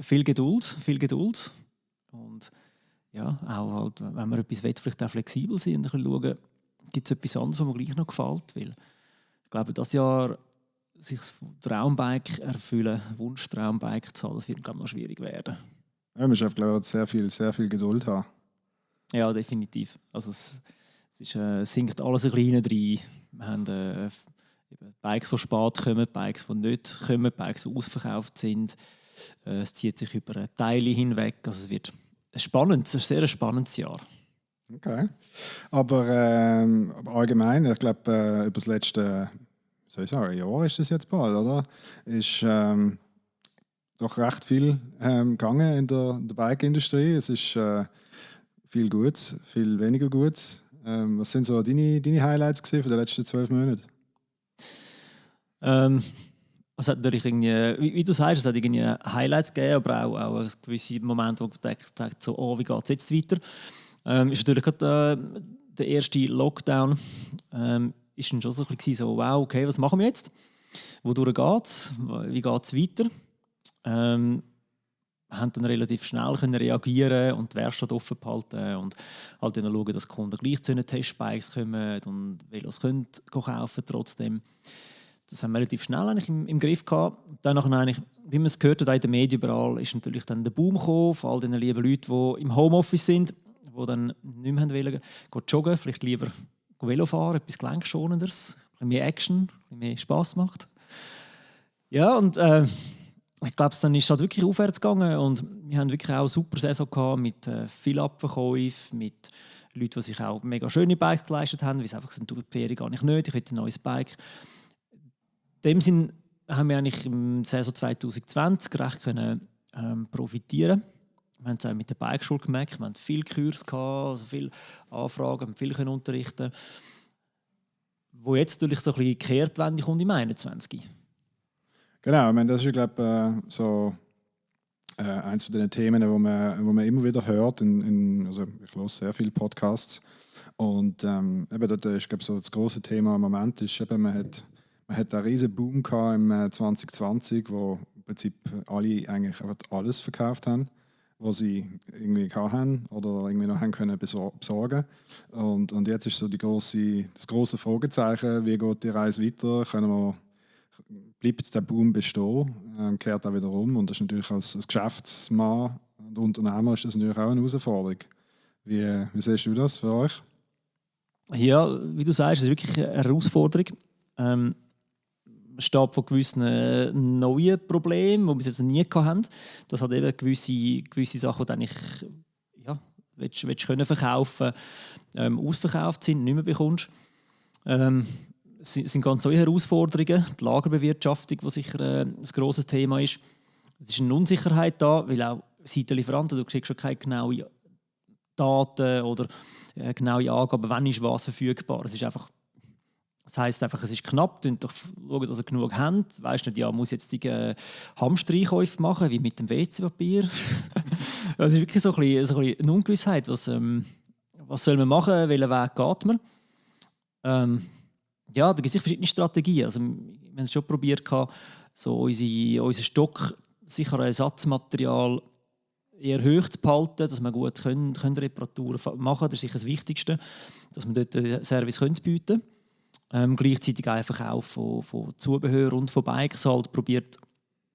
viel Geduld und ja, auch halt, wenn man etwas will, vielleicht auch flexibel sein und ein bisschen schauen, gibt es etwas anderes, was mir gleich noch gefällt. Weil ich glaube, dieses Jahr sich das Traumbike erfüllen, Wunsch-Traumbike zu haben, das wird, glaube ich, noch schwierig werden. Ja, man muss glaube ich, sehr viel Geduld haben. Ja, definitiv. Also es hinkt alles ein bisschen rein. Wir haben Bikes, die spät kommen, Bikes, die nicht kommen, Bikes, die ausverkauft sind. Es zieht sich über Teile hinweg. Also es wird ein sehr spannendes Jahr. Okay. Aber allgemein, ich glaube, über das letzte Jahr ist das jetzt bald, oder? Ist doch recht viel gegangen in der Bike-Industrie. Es ist viel Gutes, viel weniger Gutes. Was sind so deine Highlights von den letzten 12 Monaten? Es hat natürlich irgendwie, wie du sagst, es hat irgendwie Highlights gegeben, aber auch ein gewisser Moment, wo man denkt, so, oh, wie geht es jetzt weiter? Ist natürlich gerade der erste Lockdown. Ist dann schon so ein bisschen so, wow, okay, was machen wir jetzt? Wodurch geht es? Wie geht es weiter? Haben dann relativ schnell können reagieren und die Werkstatt offen behalten und halt dann schauen, dass die Kunden gleich zu den Testbikes kommen und Velos können kaufen trotzdem. Das haben wir relativ schnell eigentlich im Griff gehabt. Danach eigentlich, wie man es gehört hat in den Medien überall, ist natürlich dann der Boom gekommen von all den lieben Leuten, die im Homeoffice sind, die dann nicht mehr wollen, joggen, vielleicht lieber Velo fahren, etwas gelenkschonenderes, ein bisschen mehr Action, ein bisschen mehr Spass macht. Ja, und ich glaube, dann ist es halt wirklich aufwärts gegangen und wir haben wirklich auch eine super Saison gehabt mit viel Abverkäufen, mit Leuten, die sich auch mega schöne Bikes geleistet haben, weil sie einfach sind, durch die Ferien gar nicht nötig, ich will ein neues Bike. In dem Sinn haben wir eigentlich im Saison 2020 recht können, profitieren. Wir haben es auch mit der Bikeschule gemerkt, wir hatten viele Kurse, also viele Anfragen, haben viel unterrichten, wo jetzt natürlich so ein bisschen Kehrtwende kommt im 21. Genau, ich meine, das ist, glaube ich, so eins von den Themen, wo man immer wieder hört. Also ich höre sehr viele Podcasts. Und eben dort ist, glaube ich, so das große Thema im Moment ist, eben, man hat einen riesen Boom gehabt im 2020, wo im Prinzip alle eigentlich einfach alles verkauft haben, was sie irgendwie hatten oder irgendwie noch haben können besorgen. Und jetzt ist so das große Fragezeichen, wie geht die Reise weiter? Bleibt der Boom bestehen, kehrt auch wieder um. Und das ist natürlich als Geschäftsmann und Unternehmer ist das natürlich auch eine Herausforderung. Wie siehst du das für euch? Ja, wie du sagst, es ist wirklich eine Herausforderung. Es steht vor gewissen neuen Problemen, die wir jetzt noch nie hatten. Das hat eben gewisse Sachen, die eigentlich willst können verkaufen, ausverkauft sind, nicht mehr bekommst. Es sind ganz neue Herausforderungen. Die Lagerbewirtschaftung, die sicher ein grosses Thema ist. Es ist eine Unsicherheit da, weil auch seitens Lieferanten, du kriegst schon keine genauen Daten oder genaue Angaben, wann ist was verfügbar. Das heisst einfach, es ist knapp, doch schauen, dass ihr genug habt. Weisst nicht, ja, muss jetzt die Hamstereinkäufe machen, wie mit dem WC-Papier. Das ist wirklich so ein bisschen eine Ungewissheit. Was soll man machen, welchen Weg geht man? Ja, da gibt es verschiedene Strategien. Also, wir haben es schon probiert, so unseren Stock sicher Ersatzmaterial eher hoch zu behalten, dass wir gut können Reparaturen machen können. Das ist sicher das Wichtigste, dass wir dort den Service bieten können. Gleichzeitig auch Verkauf von Zubehör und von Bikes halt probiert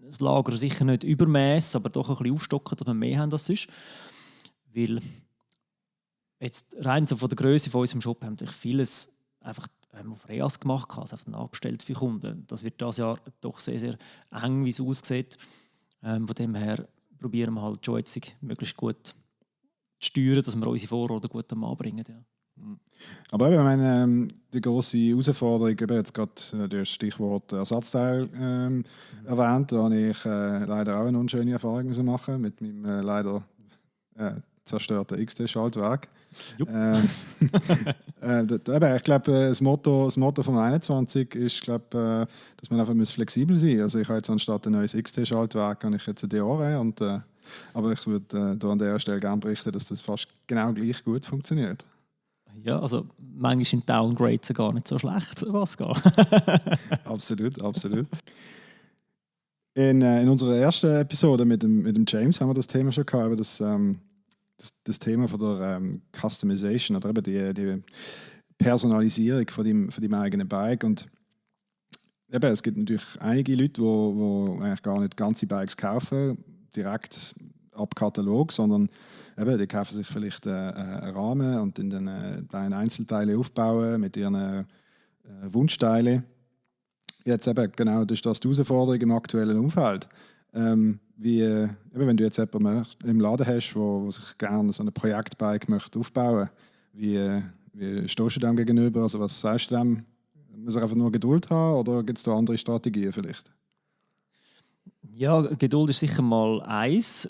das Lager sicher nicht übermäß, aber doch ein bisschen aufstocken, dass wir mehr haben als sonst. Weil jetzt rein so von der Größe von unserem Shop haben wir vieles einfach auf Reas gemacht, also einfach nachbestellt für Kunden. Das wird dieses Jahr doch sehr, sehr eng, wie es aussieht. Von dem her probieren wir halt schon jetzt möglichst gut zu steuern, dass wir unsere Vorräte gut am Anbringen. Ja. Aber eben, ich meine, die grosse Herausforderung, eben jetzt gerade das Stichwort Ersatzteil erwähnt, da habe ich leider auch eine unschöne Erfahrung müssen machen mit meinem leider zerstörten XT-Schaltwerk. Ich glaube, das Motto vom 21 ist, dass man einfach flexibel sein muss. Also ich habe jetzt anstatt ein neues XT-Schaltwerk habe ich jetzt ein Deore aber ich würde da an der Stelle gerne berichten, dass das fast genau gleich gut funktioniert. Ja, also manchmal sind Downgrades gar nicht so schlecht, was geht. Absolut, absolut. In unserer ersten Episode mit dem James haben wir das Thema schon gehabt, aber das Thema von der Customization oder eben die Personalisierung von deinem eigenen Bike. Und eben, es gibt natürlich einige Leute, die eigentlich gar nicht ganze Bikes kaufen, direkt ab Katalog, sondern eben, die kaufen sich vielleicht einen Rahmen und in den kleinen Einzelteile aufbauen mit ihren Wunschteilen. Jetzt eben, genau, das ist das die Herausforderung im aktuellen Umfeld. Eben, wenn du jetzt jemanden im Laden hast, der sich gerne so ein Projektbike möchte aufbauen möchte, wie stehst du dem gegenüber? Also was sagst du dem? Muss er einfach nur Geduld haben oder gibt es da andere Strategien vielleicht? Ja, Geduld ist sicher mal eins.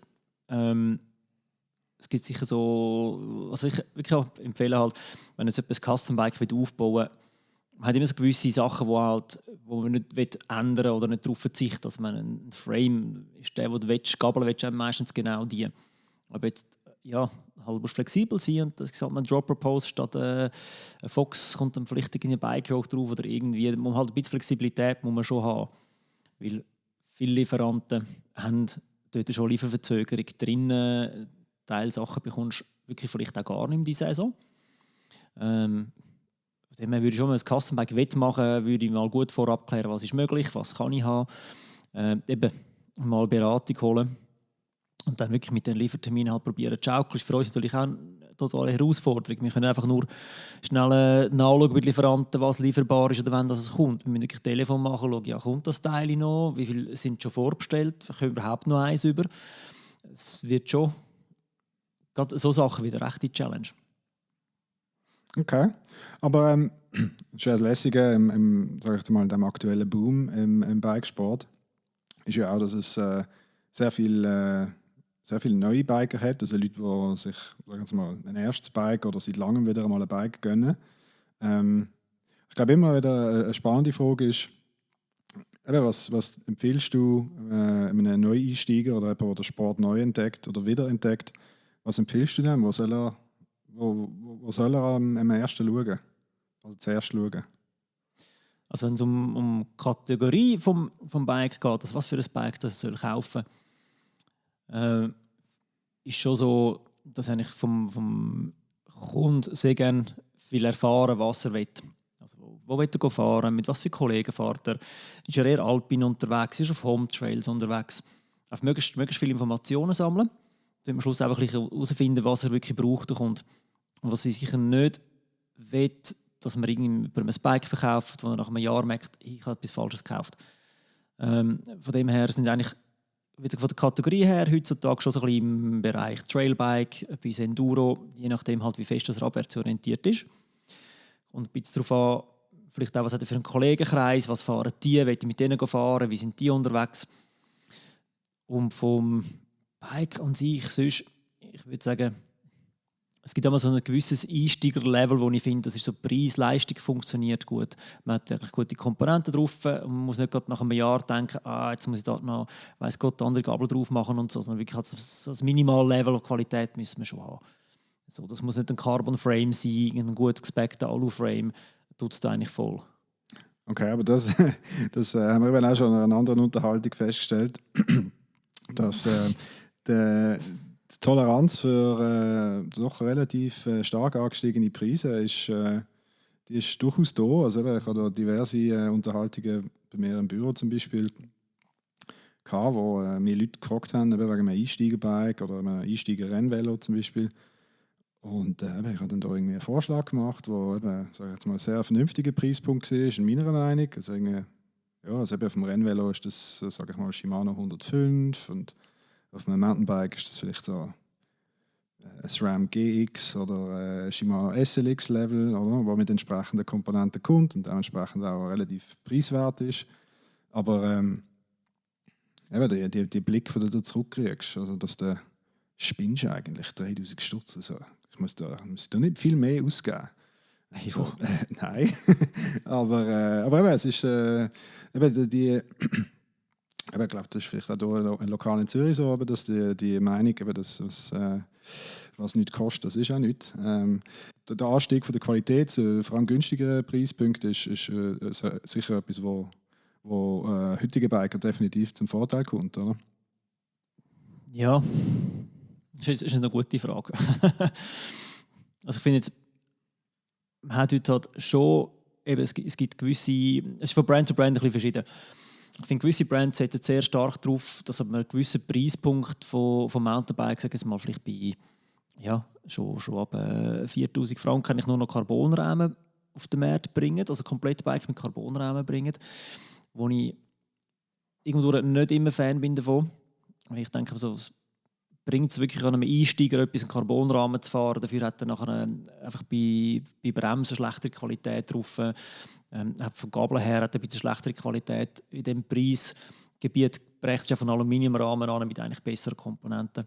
Es gibt sicher so, also ich wirklich auch empfehle halt, wenn du jetzt ein Custom-Bike aufbauen willst, man hat immer so gewisse Sachen, wo man nicht ändern oder nicht darauf verzichten, dass man ein Frame ist, der, den du willst, Gabel willst du meistens genau die. Aber jetzt, ja, halt musst flexibel sein und das gesagt, man Dropper Post statt ein Fox kommt dann vielleicht in eine Bike Road drauf oder irgendwie, man halt ein bisschen Flexibilität muss man schon haben, weil viele Lieferanten haben dort schon Lieferverzögerung drin, Teilsachen bekommst du wirklich vielleicht auch gar nicht in dieser Saison. Dem würde ich schon mal ein Custom-Bike machen, würde ich mal gut vorab klären, was ist möglich, was kann ich haben. Eben mal Beratung holen und dann wirklich mit den Lieferterminen halt probieren zu schaukeln. Das ist für uns natürlich auch eine totale Herausforderung. Wir können einfach nur schnell nachschauen bei den Lieferanten, was lieferbar ist oder wenn das kommt. Wir müssen wirklich Telefon machen, schauen, ja, kommt das Teil noch, wie viele sind schon vorbestellt, können wir überhaupt noch eins über. Es wird schon gerade so Sachen wieder eine rechte Challenge. Okay, aber das Lässige sag ich mal, in dem aktuellen Boom im Bikesport ist ja auch, dass es sehr viele neue Biker hat, also Leute, die sich sagen wir mal, ein erstes Bike oder seit langem wieder einmal ein Bike gönnen. Ich glaube immer wieder eine spannende Frage ist, eben, was empfiehlst du einem Neueinsteiger oder jemandem, der den Sport neu entdeckt oder wiederentdeckt, was empfiehlst du dem? Wo soll er am ersten schauen? Oder zuerst schauen? Also wenn es um die Kategorie vom Bike geht, also was für ein Bike das soll kaufen, ist schon so, dass ich vom Kunden sehr gerne viel erfahren, was er will. Also wo will er fahren, mit was für Kollegen fährt er, ist er eher alpin unterwegs, ist auf Home Trails unterwegs, auf möglichst viele Informationen sammeln, damit man am Schluss einfach herausfinden, was er wirklich braucht und was sie sicher nicht will, dass man irgendwie ein Bike verkauft, wo er nach einem Jahr merkt, ich habe etwas Falsches gekauft. Von dem her sind eigentlich von der Kategorie her heutzutage schon so ein bisschen im Bereich Trailbike, bis Enduro, je nachdem halt, wie fest das abwärtsorientiert ist. Und ein bisschen darauf an, vielleicht auch, was hat er für einen Kollegenkreis, was fahren die, will ich mit denen fahren, wie sind die unterwegs. Und vom Bike an sich sonst, ich würde sagen, es gibt immer so ein gewisses Einsteigerlevel, wo ich finde, das ist so Preis-Leistung funktioniert gut. Man hat eigentlich gute Komponenten drauf und man muss nicht gerade nach einem Jahr denken, jetzt muss ich da noch, weiss Gott, andere Gabel drauf machen und so, sondern wirklich halt das Minimal-Level an Qualität müssen wir schon haben. So, das muss nicht ein Carbon-Frame sein, ein gut gespeckter Alu-Frame, tut es da eigentlich voll. Okay, aber das haben wir eben auch schon in einer anderen Unterhaltung festgestellt, dass die Toleranz für doch relativ stark angestiegene Preise die ist durchaus da. Also ich habe da diverse Unterhaltungen bei mir im Büro zum Beispiel wo mir Leute gefragt haben, eben wegen einem Einsteigerbike oder einem Einsteiger-Rennvelo zum Beispiel. Und ich habe dann da irgendwie einen Vorschlag gemacht, der eben, sag ich jetzt mal, ein sehr vernünftiger Preispunkt war, in meiner Meinung. Also, also eben auf dem Rennvelo ist das, sage ich mal, Shimano 105 und auf einem Mountainbike ist das vielleicht so ein SRAM GX oder ein Shimano SLX Level, oder, wo mit entsprechenden Komponenten kommt und dementsprechend auch relativ preiswert ist. Aber eben die Blick, den du da zurückkriegst, also dass du spinnst eigentlich 3000 Stutz. Also, ich muss da nicht viel mehr ausgeben. Also, nein. aber eben, es ist eben ich glaube, das ist vielleicht auch hier lokal in Zürich so, aber dass die Meinung, eben, dass was nichts kostet, das ist auch nichts. Der Anstieg von der Qualität, vor allem günstigeren Preispunkten, ist sicher etwas, wo heutige Biker definitiv zum Vorteil kommt, oder? Ja, das ist eine gute Frage. Also ich finde jetzt, man hat heute halt schon, eben, es gibt gewisse, es ist von Brand zu Brand ein bisschen verschieden. Ich finde, gewisse Brands setzen sehr stark darauf, dass man einen gewissen Preispunkt von Mountainbikes, sage ich mal, vielleicht bei schon ab 4'000 Franken kann ich nur noch Carbonrahmen auf den Markt bringen, also komplett Bike mit Carbonrahmen bringen, wo ich irgendwo nicht immer Fan bin davon. Weil ich denke, so, bringt es wirklich an einem Einsteiger etwas, einen Carbonrahmen zu fahren, dafür hat er nachher einfach bei Bremsen schlechtere Qualität drauf. Von Gabeln her hat er ein bisschen schlechtere Qualität. In diesem Preisgebiet bricht es von Aluminiumrahmen an mit eigentlich besseren Komponenten.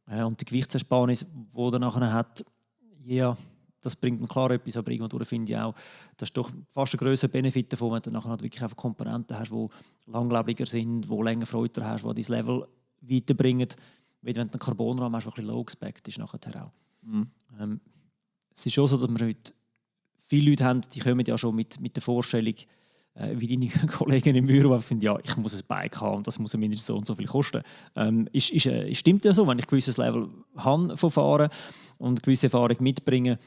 Und die Gewichtsersparnis, die er nachher hat, ja, das bringt mir klar etwas, aber irgendwo finde ich auch, das ist doch fast ein grösser Benefit davon, wenn du nachher halt wirklich einfach Komponenten hast, die langlebiger sind, die länger Freude hast, die dein Level weiterbringen, wie wenn du einen Carbonrahmen hast, der ein bisschen low-spec ist nachher auch. Mhm. Es ist schon so, dass wir heute viele Leute haben, die kommen ja schon mit der Vorstellung, wie deine Kollegen im Büro finden, ja, ich muss ein Bike haben und das muss mindestens so und so viel kosten. Stimmt ja so, wenn ich ein gewisses Level habe von Fahren und eine gewisse Erfahrung mitbringe,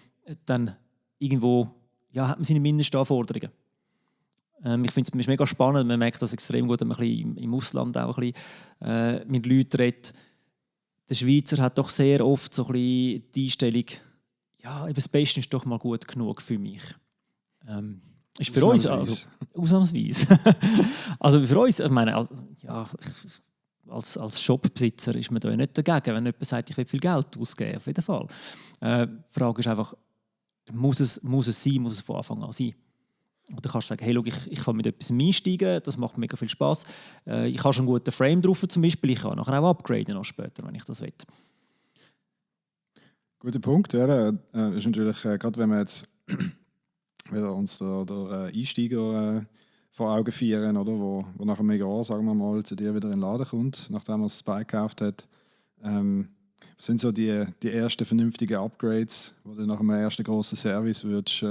dann irgendwo hat man seine Mindestanforderungen. Ich finde es mega spannend, man merkt das extrem gut, wenn man ein bisschen im Ausland auch ein bisschen, mit Leuten redet. Der Schweizer hat doch sehr oft so ein bisschen die Einstellung, ja, eben das Beste ist doch mal gut genug für mich. Ist für uns also ausnahmsweise. Also für uns, ich meine, als Shopbesitzer ist man da nicht dagegen, wenn jemand sagt, ich will viel Geld ausgeben, auf jeden Fall. Die Frage ist einfach, muss es sein, muss es von Anfang an sein? Oder kannst du sagen, hey, schau, ich kann mit etwas einsteigen, das macht mega viel Spass. Ich habe schon einen guten Frame drauf zum Beispiel, ich kann nachher auch upgraden noch später, wenn ich das will. Guter Punkt, ja. Ist natürlich, gerade wenn wir jetzt wieder uns der Einsteiger vor Augen führen, oder, wo nach einem Jahr, sagen wir mal, zu dir wieder in den Laden kommt, nachdem er das Bike gekauft hat. Was sind so die ersten vernünftigen Upgrades, die du nach einem ersten grossen Service würdest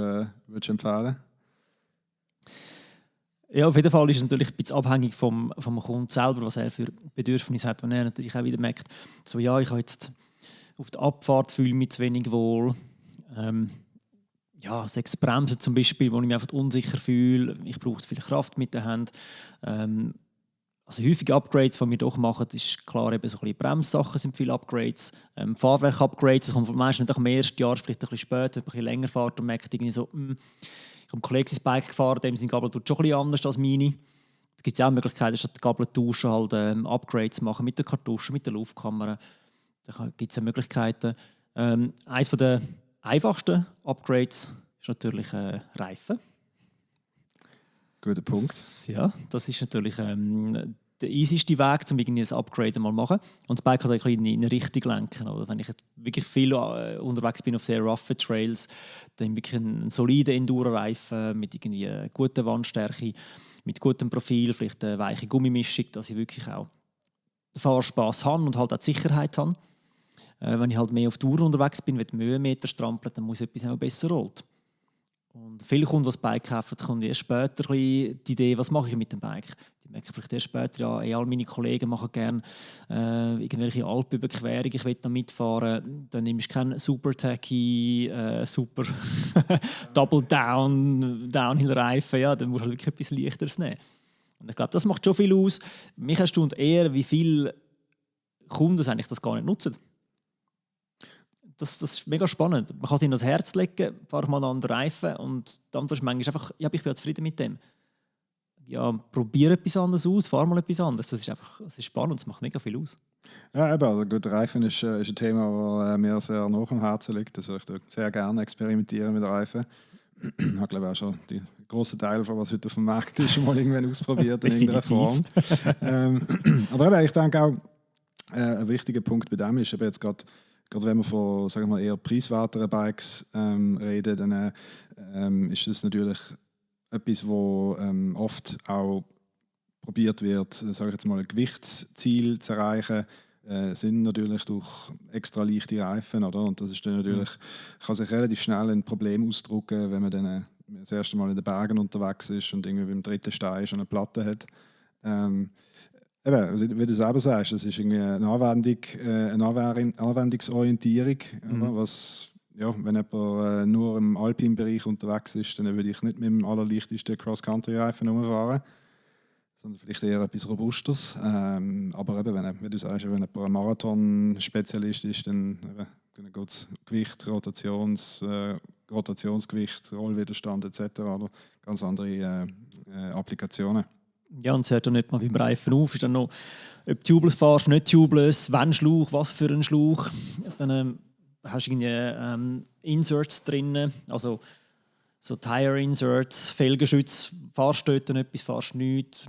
empfehlen? Ja, auf jeden Fall ist es natürlich ein bisschen abhängig vom Kunden selber, was er für Bedürfnisse hat. Wenn er natürlich auch wieder merkt, so, ja, ich habe jetzt auf der Abfahrt fühle ich mich zu wenig wohl. Sechs Bremsen zum Beispiel, wo ich mich einfach unsicher fühle. Ich brauche viel Kraft mit der Hand. Also häufige Upgrades, die wir doch machen, ist klar, eben so ein bisschen Bremssachen sind viele Upgrades. Fahrwerk-Upgrades, das kommt meistens nicht nach dem ersten Jahr, vielleicht ein bisschen später, wenn man ein bisschen länger fährt und merkt irgendwie so, ich habe einen Kollegen sein Bike gefahren, dem sein Gabel tut schon ein bisschen anders als meine. Da gibt es auch Möglichkeiten, statt die Gabel tauschen, halt, Upgrades machen mit der Kartusche, mit der Luftkamera. Da gibt es ja Möglichkeiten. Eines der einfachsten Upgrades ist natürlich Reifen. Guter Punkt. Das ist natürlich der easieste Weg, um irgendwie ein Upgrade mal zu machen. Und das Bike kann ein bisschen in eine Richtung lenken. Oder wenn ich wirklich viel unterwegs bin auf sehr roughen Trails, dann wirklich einen soliden Enduro-Reifen mit irgendwie guter Wandstärke, mit gutem Profil, vielleicht eine weiche Gummimischung, dass ich wirklich auch den Fahrspass habe und halt auch die Sicherheit habe. Wenn ich halt mehr auf Tour unterwegs bin, wenn die Höhenmeter strampeln, dann muss etwas auch besser rollt. Und viele Kunden, die das Bike kaufen, kommen erst später die Idee, was mache ich mit dem Bike. Die merken vielleicht erst später, ja, all meine Kollegen machen gerne irgendwelche Alpenüberquerungen, ich will da mitfahren. Dann nimmst du keinen super tacky, super Double Downhill-Reifen, ja, dann musst du halt wirklich etwas Leichteres nehmen. Und ich glaube, das macht schon viel aus. Mich erstaunt eher, wie viele Kunden eigentlich das gar nicht nutzen. Das ist mega spannend. Man kann es ihnen das Herz legen, fahr mal an den Reifen und dann ist manchmal einfach, ja, ich bin ja zufrieden mit dem. Ja, probier etwas anderes aus, fahr mal etwas anderes. Das ist spannend, das macht mega viel aus. Ja, eben, also gut, Reifen ist ein Thema, das mir sehr nach am Herzen liegt. Also ich tue sehr gerne experimentieren mit Reifen. Ich habe, glaube ich, auch schon die grossen Teil von was heute auf dem Markt ist, schon mal irgendwann ausprobiert in irgendeiner Form. Aber eben, ich denke auch, ein wichtiger Punkt bei dem ist, eben jetzt gerade wenn wir von, sagen wir mal, eher preiswerteren Bikes reden, dann ist das natürlich etwas, wo oft auch probiert wird, sage ich jetzt mal, ein Gewichtsziel zu erreichen, sind natürlich durch extra leichte Reifen, oder? Und das ist dann natürlich, kann sich relativ schnell ein Problem ausdrücken, wenn man dann das erste Mal in den Bergen unterwegs ist und irgendwie beim dritten Stein schon eine Platte hat. Eben, also wie du selber sagst, das ist irgendwie eine Anwendungsorientierung, was, ja, wenn jemand nur im Alpin-Bereich unterwegs ist, dann würde ich nicht mit dem allerleichtesten Cross-Country-Reifen rumfahren, sondern vielleicht eher etwas Robustes. Aber eben, wie du sagst, wenn jemand ein Marathon-Spezialist ist, dann geht es Gewicht, Rotationsgewicht, Rollwiderstand etc. Oder ganz andere Applikationen. Ja, und es hört dann nicht mal beim Reifen auf. Ist dann noch, ob tubeless fahrst, nicht tubeless, wenn Schlauch, was für ein Schlauch. Dann hast du irgendwie Inserts drin, also so Tire-Inserts, Felgenschütz. Fahrst du dort etwas, fahrst du nichts.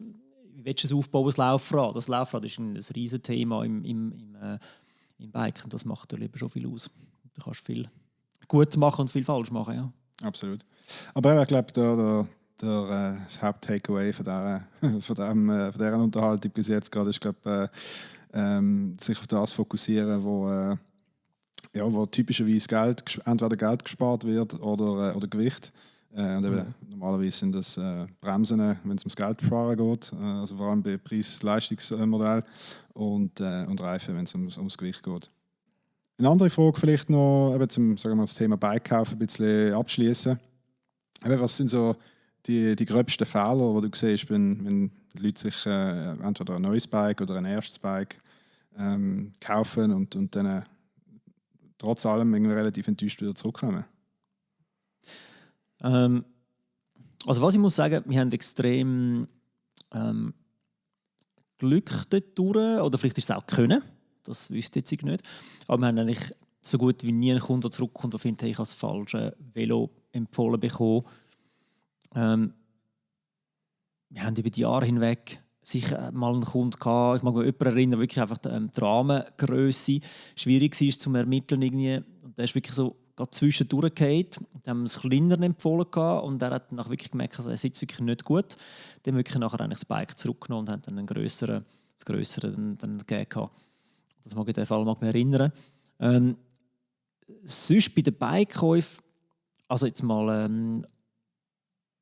Wie willst du es aufbauen, das Laufrad? Das Laufrad ist ein riesen Thema im Bike und das macht natürlich schon viel aus. Du kannst viel gut machen und viel falsch machen, ja. Absolut. Aber ich glaube, das Haupt-Takeaway von dieser Unterhaltung bis jetzt gerade ist, glaube sich auf das fokussieren, wo typischerweise entweder Geld gespart wird oder Gewicht. Und eben, normalerweise sind das Bremsen, wenn es ums Geldsparen geht, also vor allem bei Preis-Leistungsmodell und Reifen, wenn es ums Gewicht geht. Eine andere Frage vielleicht noch, eben sagen wir mal, das Thema Bike kaufen ein bisschen abschließen. Was sind so die gröbsten Fehler, die du siehst, wenn die Leute sich entweder ein neues Bike oder ein erstes Bike kaufen und dann trotz allem irgendwie relativ enttäuscht wieder zurückkommen? Also was ich muss sagen, wir haben extrem Glück dort durch, oder vielleicht ist es auch können, das wüsste ich jetzt nicht, aber wir haben eigentlich so gut wie nie einen Kunden, der zurückkommt und findet, hey, ich habe das falsche Velo empfohlen bekommen. Wir haben über die Jahre hinweg sicher mal einen Kunden gehabt, ich mag mich an jemanden erinnern, wirklich einfach die Rahmengrösse schwierig war zu ermitteln irgendwie. Und der ist wirklich so gerade zwischendurch gefallen. Wir haben das Kleineren empfohlen gehabt und er hat nachher wirklich gemerkt, er sitzt wirklich nicht gut. Dann haben wir wirklich nachher eigentlich das Bike zurückgenommen und haben dann das Grössere dann gegeben. Das mag ich in dem Fall mich erinnern. Sonst bei den Bikekäufen, also jetzt mal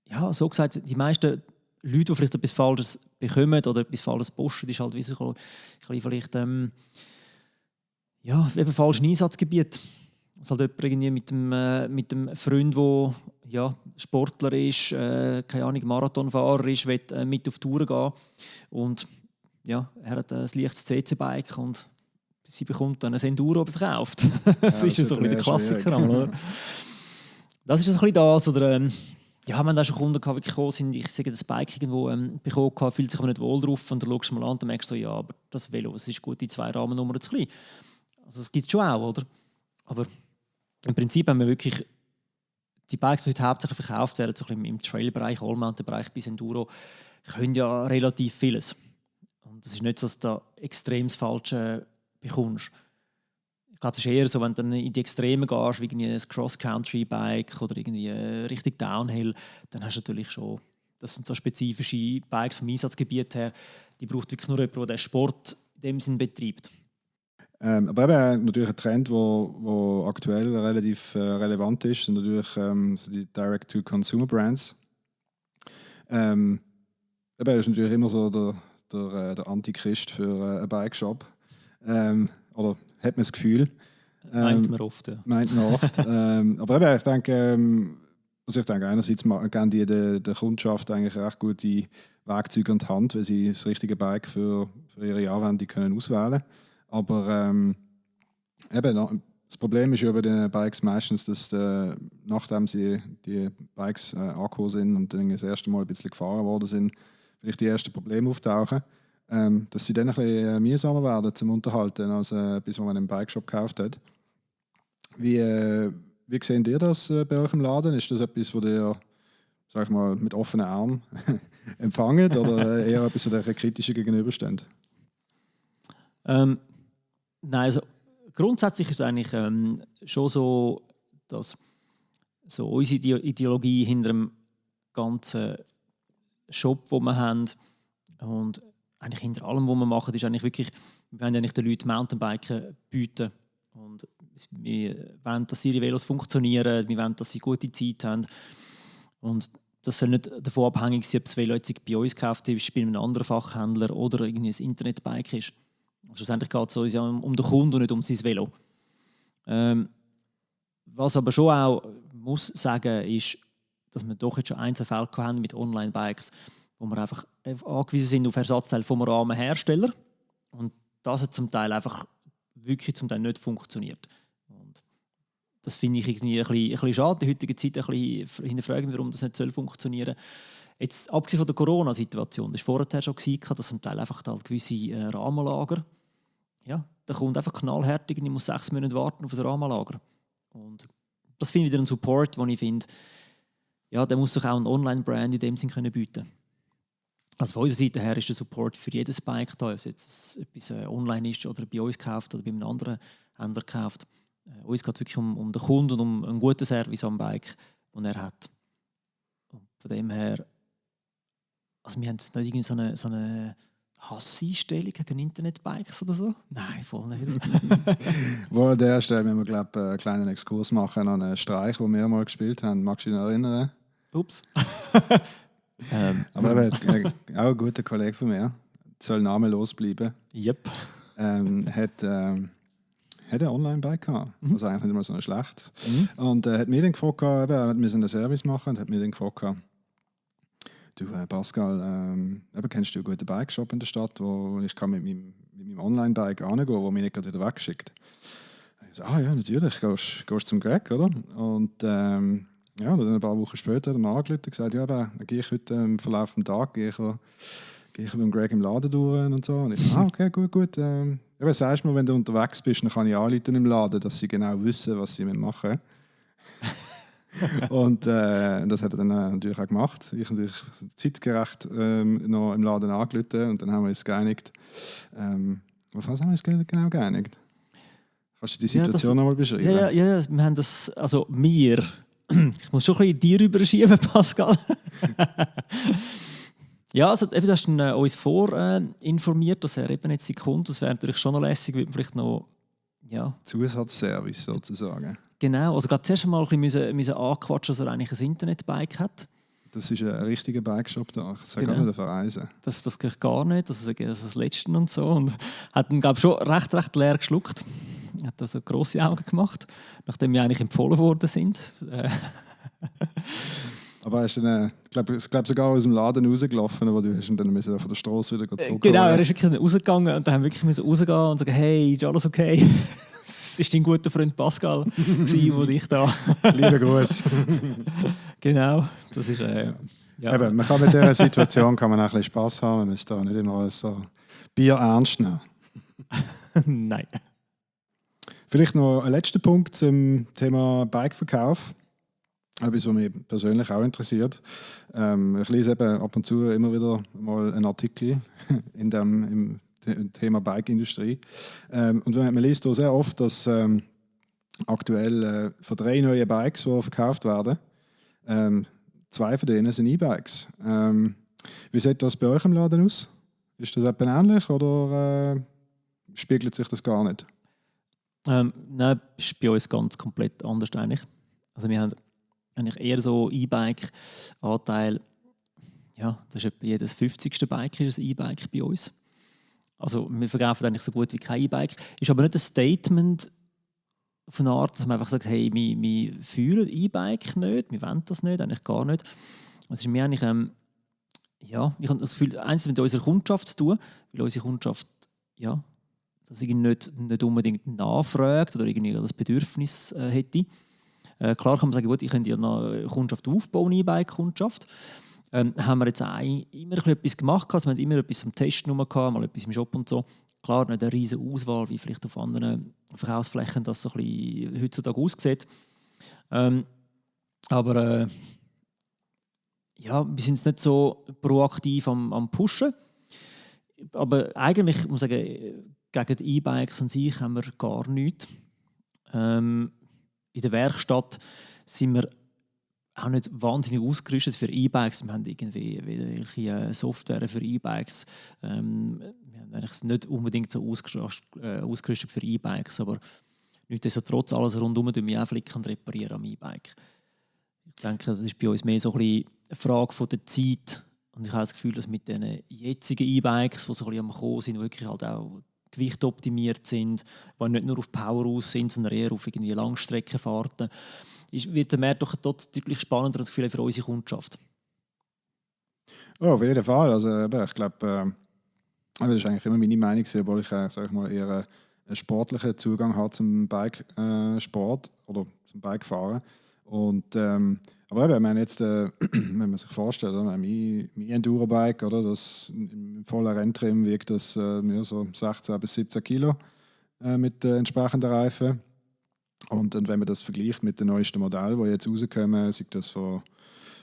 ja, so gesagt, die meisten Leute, die vielleicht etwas Falsches bekommen oder etwas Falsches posten, ist halt wie so vielleicht ja, eben falschen Einsatzgebiet. Dass halt jemand irgendwie mit dem Freund, der ja, Sportler ist, keine Ahnung, Marathonfahrer ist, will mit auf Touren gehen. Und ja, er hat ein leichtes CC-Bike und sie bekommt dann ein Enduro verkauft. Das ist ja so ein bisschen der Klassiker. Oder? Das ist ein bisschen das. Oder, ja, wir haben auch schon Kunden gehabt, die gekommen sind, ich sage, das Bike irgendwo bekommen, fühlt sich aber nicht wohl drauf. Und dann schaust du mal an und merkst so, ja, aber das Velo, es ist gut, die 2 Rahmennummern zu klein. Also das gibt es schon auch, oder? Aber im Prinzip haben wir wirklich die Bikes, die heute hauptsächlich verkauft werden, so ein bisschen im Trail-Bereich, All-Mountain-Bereich bis Enduro, können ja relativ vieles. Und es ist nicht so, dass du da extrem das Falsche bekommst. Ich glaube, es ist eher so, wenn du dann in die Extremen gehst, wie irgendwie ein Cross-Country-Bike oder irgendwie richtig Downhill, dann hast du natürlich schon, das sind so spezifische Bikes vom Einsatzgebiet her, die braucht wirklich nur jemand, der den Sport in dem Sinn betreibt. Aber eben natürlich ein Trend, der aktuell relativ relevant ist, sind natürlich so die Direct-to-Consumer-Brands. Eben ist natürlich immer so der Antichrist für einen Bike-Shop. Oder hat man das Gefühl. Meint man oft, ja. Meint man oft. Aber eben, ich denke, Also ich denke, einerseits geben die der Kundschaft eigentlich recht gute Werkzeuge an die Hand, weil sie das richtige Bike für ihre Anwendung können auswählen können. Aber eben, das Problem ist ja bei den Bikes meistens, dass nachdem sie die Bikes angekommen sind und dann das erste Mal ein bisschen gefahren worden sind, vielleicht die ersten Probleme auftauchen, dass sie dann ein bisschen mühsamer werden zum Unterhalten, als bis man einen Bikeshop gekauft hat. Wie seht ihr das bei euch im Laden? Ist das etwas, was ihr, sag ich mal, mit offenen Armen empfangt oder eher etwas, was ihr kritischer gegenübersteht? Nein, also grundsätzlich ist es eigentlich schon so, dass so unsere Ideologie hinter dem ganzen Shop, den wir haben und eigentlich hinter allem, was wir machen, ist eigentlich wirklich, wir wollen eigentlich den Leuten Mountainbiken bieten. Und wir wollen, dass ihre Velos funktionieren, wir wollen, dass sie gute Zeit haben. Und das soll nicht davon abhängig sein, ob das Velo jetzt bei uns gekauft ist, bei einem anderen Fachhändler oder irgendwie ein Internetbike ist. Also schlussendlich geht es uns ja um den Kunden und nicht um sein Velo. Was aber schon auch muss sagen, ist, dass wir doch jetzt schon Einzelfälle haben mit Online-Bikes, wo wir einfach angewiesen sind auf Ersatzteile vom rahmen Hersteller. Und das hat zum Teil einfach wirklich zum Teil nicht funktioniert. Und das finde ich irgendwie ein bisschen schade. In der heutigen Zeit ein bisschen hinterfragen, warum das nicht funktionieren soll. Jetzt, abgesehen von der Corona-Situation, das war vorher schon gewesen, dass zum Teil einfach halt gewisse Rahmenlager, ja, da kommt einfach knallhärtig und ich muss 6 Monate warten auf ein Rahmenlager. Und das finde ich wieder ein Support, den ich finde, ja, der muss doch auch ein Online-Brand in dem Sinn können bieten. Also von unserer Seite her ist der Support für jedes Bike da, ob es jetzt etwas online ist oder bei uns gekauft oder bei einem anderen Händler gekauft. Uns geht es wirklich um den Kunden und um einen guten Service am Bike, den er hat. Und von dem her, also wir haben jetzt nicht irgendwie so eine Hasseinstellung gegen Internetbikes oder so? Nein, voll nicht. Wo an der Stelle müssen wir, glaube ich, einen kleinen Exkurs machen an einen Streich, den wir mal gespielt haben. Magst du dich noch erinnern? Ups. Aber auch ein guter Kollege von mir, soll namenlos bleiben. Yep. Hat ein Online-Bike gehabt, also eigentlich nicht mal so schlecht. Und hat mir dann gefragt, wir müssen einen Service machen, und hat mir dann gefragt, du Pascal, kennst du einen guten Bike-Shop in der Stadt, wo ich kann mit meinem Online-Bike hingehen, wo mich nicht wieder wegschickt? Ich so, ja, natürlich, gehst zum Greg, oder? Und dann ein paar Wochen später hat er mir angerufen und gesagt, ja, dann gehe ich heute im Verlauf des Tages gehe ich beim Greg im Laden durch und so. Und ich so, okay, gut. Sagst mir, wenn du unterwegs bist, dann kann ich anrufen im Laden, dass sie genau wissen, was sie machen. Und das hat er dann natürlich auch gemacht. Ich habe natürlich zeitgerecht noch im Laden angerufen und dann haben wir uns geeinigt. Auf was haben wir uns genau geeinigt? Kannst du die Situation noch mal beschreiben? Ja, wir haben das, also wir, ich muss schon ein bisschen dir rüberschieben, Pascal. Ja, also eben, du hast uns vorinformiert, dass er eben jetzt die kommt. Das wäre natürlich schon noch lässig, weil wir vielleicht noch... Ja. Zusatzservice sozusagen. Genau, also ich glaube, zuerst einmal ein bisschen anquatschen, dass er eigentlich ein Internetbike hat. Das ist ein richtiger Bike-Shop da. Ich sage genau. Verreisen. Das geht gar nicht, das ist das Letzte und so. Und hat ihn, glaube ich, schon recht leer geschluckt. Hat also grosse Augen gemacht, nachdem wir eigentlich empfohlen worden sind. Aber er ist dann, ich glaube sogar aus dem Laden rausgelaufen, aber du hast ihn dann von der Straße wieder zurückgeholt. Genau, er ist wirklich rausgegangen und dann haben wir wirklich rausgehen und sagen, hey, ist alles okay? Das war dein guter Freund Pascal, der dich da... Liebe Gruß. Genau, das ist... Ja. Eben, man kann mit dieser Situation kann man auch ein bisschen Spass haben, man muss da nicht immer alles so Bier ernst nehmen. Nein. Vielleicht noch ein letzter Punkt zum Thema Bikeverkauf. Etwas, was mich persönlich auch interessiert. Ich lese eben ab und zu immer wieder mal einen Artikel im Thema Bike-Industrie. Und man liest da sehr oft, dass aktuell von 3 neuen Bikes, die verkauft werden, 2 von denen sind E-Bikes. Wie sieht das bei euch im Laden aus? Ist das etwa ähnlich oder spiegelt sich das gar nicht? Nein, das ist bei uns ganz komplett anders eigentlich. Also wir haben eigentlich eher so E-Bike-Anteil, ja, das ist etwa jedes 50. Bike ist ein E-Bike bei uns. Also wir verkaufen eigentlich so gut wie kein E-Bike. Ist aber nicht ein Statement auf eine Art, dass man einfach sagt, hey, wir fühlen E-Bike nicht, wir wollen das nicht, eigentlich gar nicht. Es ist mir eigentlich, ja, ich habe das Gefühl, eins mit unserer Kundschaft zu tun, weil unsere Kundschaft, ja, das irgendwie nicht unbedingt nachfragt oder irgendwie das Bedürfnis hätte. Klar kann man sagen, gut, ich könnte ja noch eine Kundschaft aufbauen, eine E-Bike-Kundschaft. Haben wir jetzt auch immer etwas gemacht, also wir haben immer etwas zum Testen gehabt, mal etwas im Shop und so. Klar, nicht eine riesige Auswahl, wie vielleicht auf anderen Verkaufsflächen das so ein bisschen heutzutage aussieht. Aber ja, wir sind jetzt nicht so proaktiv am Pushen. Aber eigentlich, muss ich sagen, gegen die E-Bikes an sich haben wir gar nichts. In der Werkstatt sind wir auch nicht wahnsinnig ausgerüstet für E-Bikes. Wir haben irgendwie welche Software für E-Bikes. Wir haben eigentlich nicht unbedingt so ausgerüstet für E-Bikes, aber nichtsdestotrotz alles rundum wir auch flicken und reparieren am E-Bike. Ich denke, das ist bei uns mehr so ein bisschen eine Frage von der Zeit. Und ich habe das Gefühl, dass mit den jetzigen E-Bikes, die so ein bisschen am Kommen sind, wirklich halt auch gewichtoptimiert sind, die nicht nur auf Power aus sind, sondern eher auf irgendwie Langstreckenfahrten, wird der Markt doch deutlich spannender das Gefühl für unsere Kundschaft. Oh, auf jeden Fall. Also, ich glaube, das ist eigentlich immer meine Meinung, obwohl ich sag ich mal, eher einen sportlichen Zugang habe zum Bike-Sport oder zum Bikefahren. Und, aber eben, ich meine jetzt, wenn man sich vorstellt, mein Enduro-Bike, oder, das im vollen Renntrim wiegt das so 16 bis 17 Kilo mit entsprechenden Reifen. Und wenn man das vergleicht mit den neuesten Modellen, die jetzt rauskommen, sieht das von,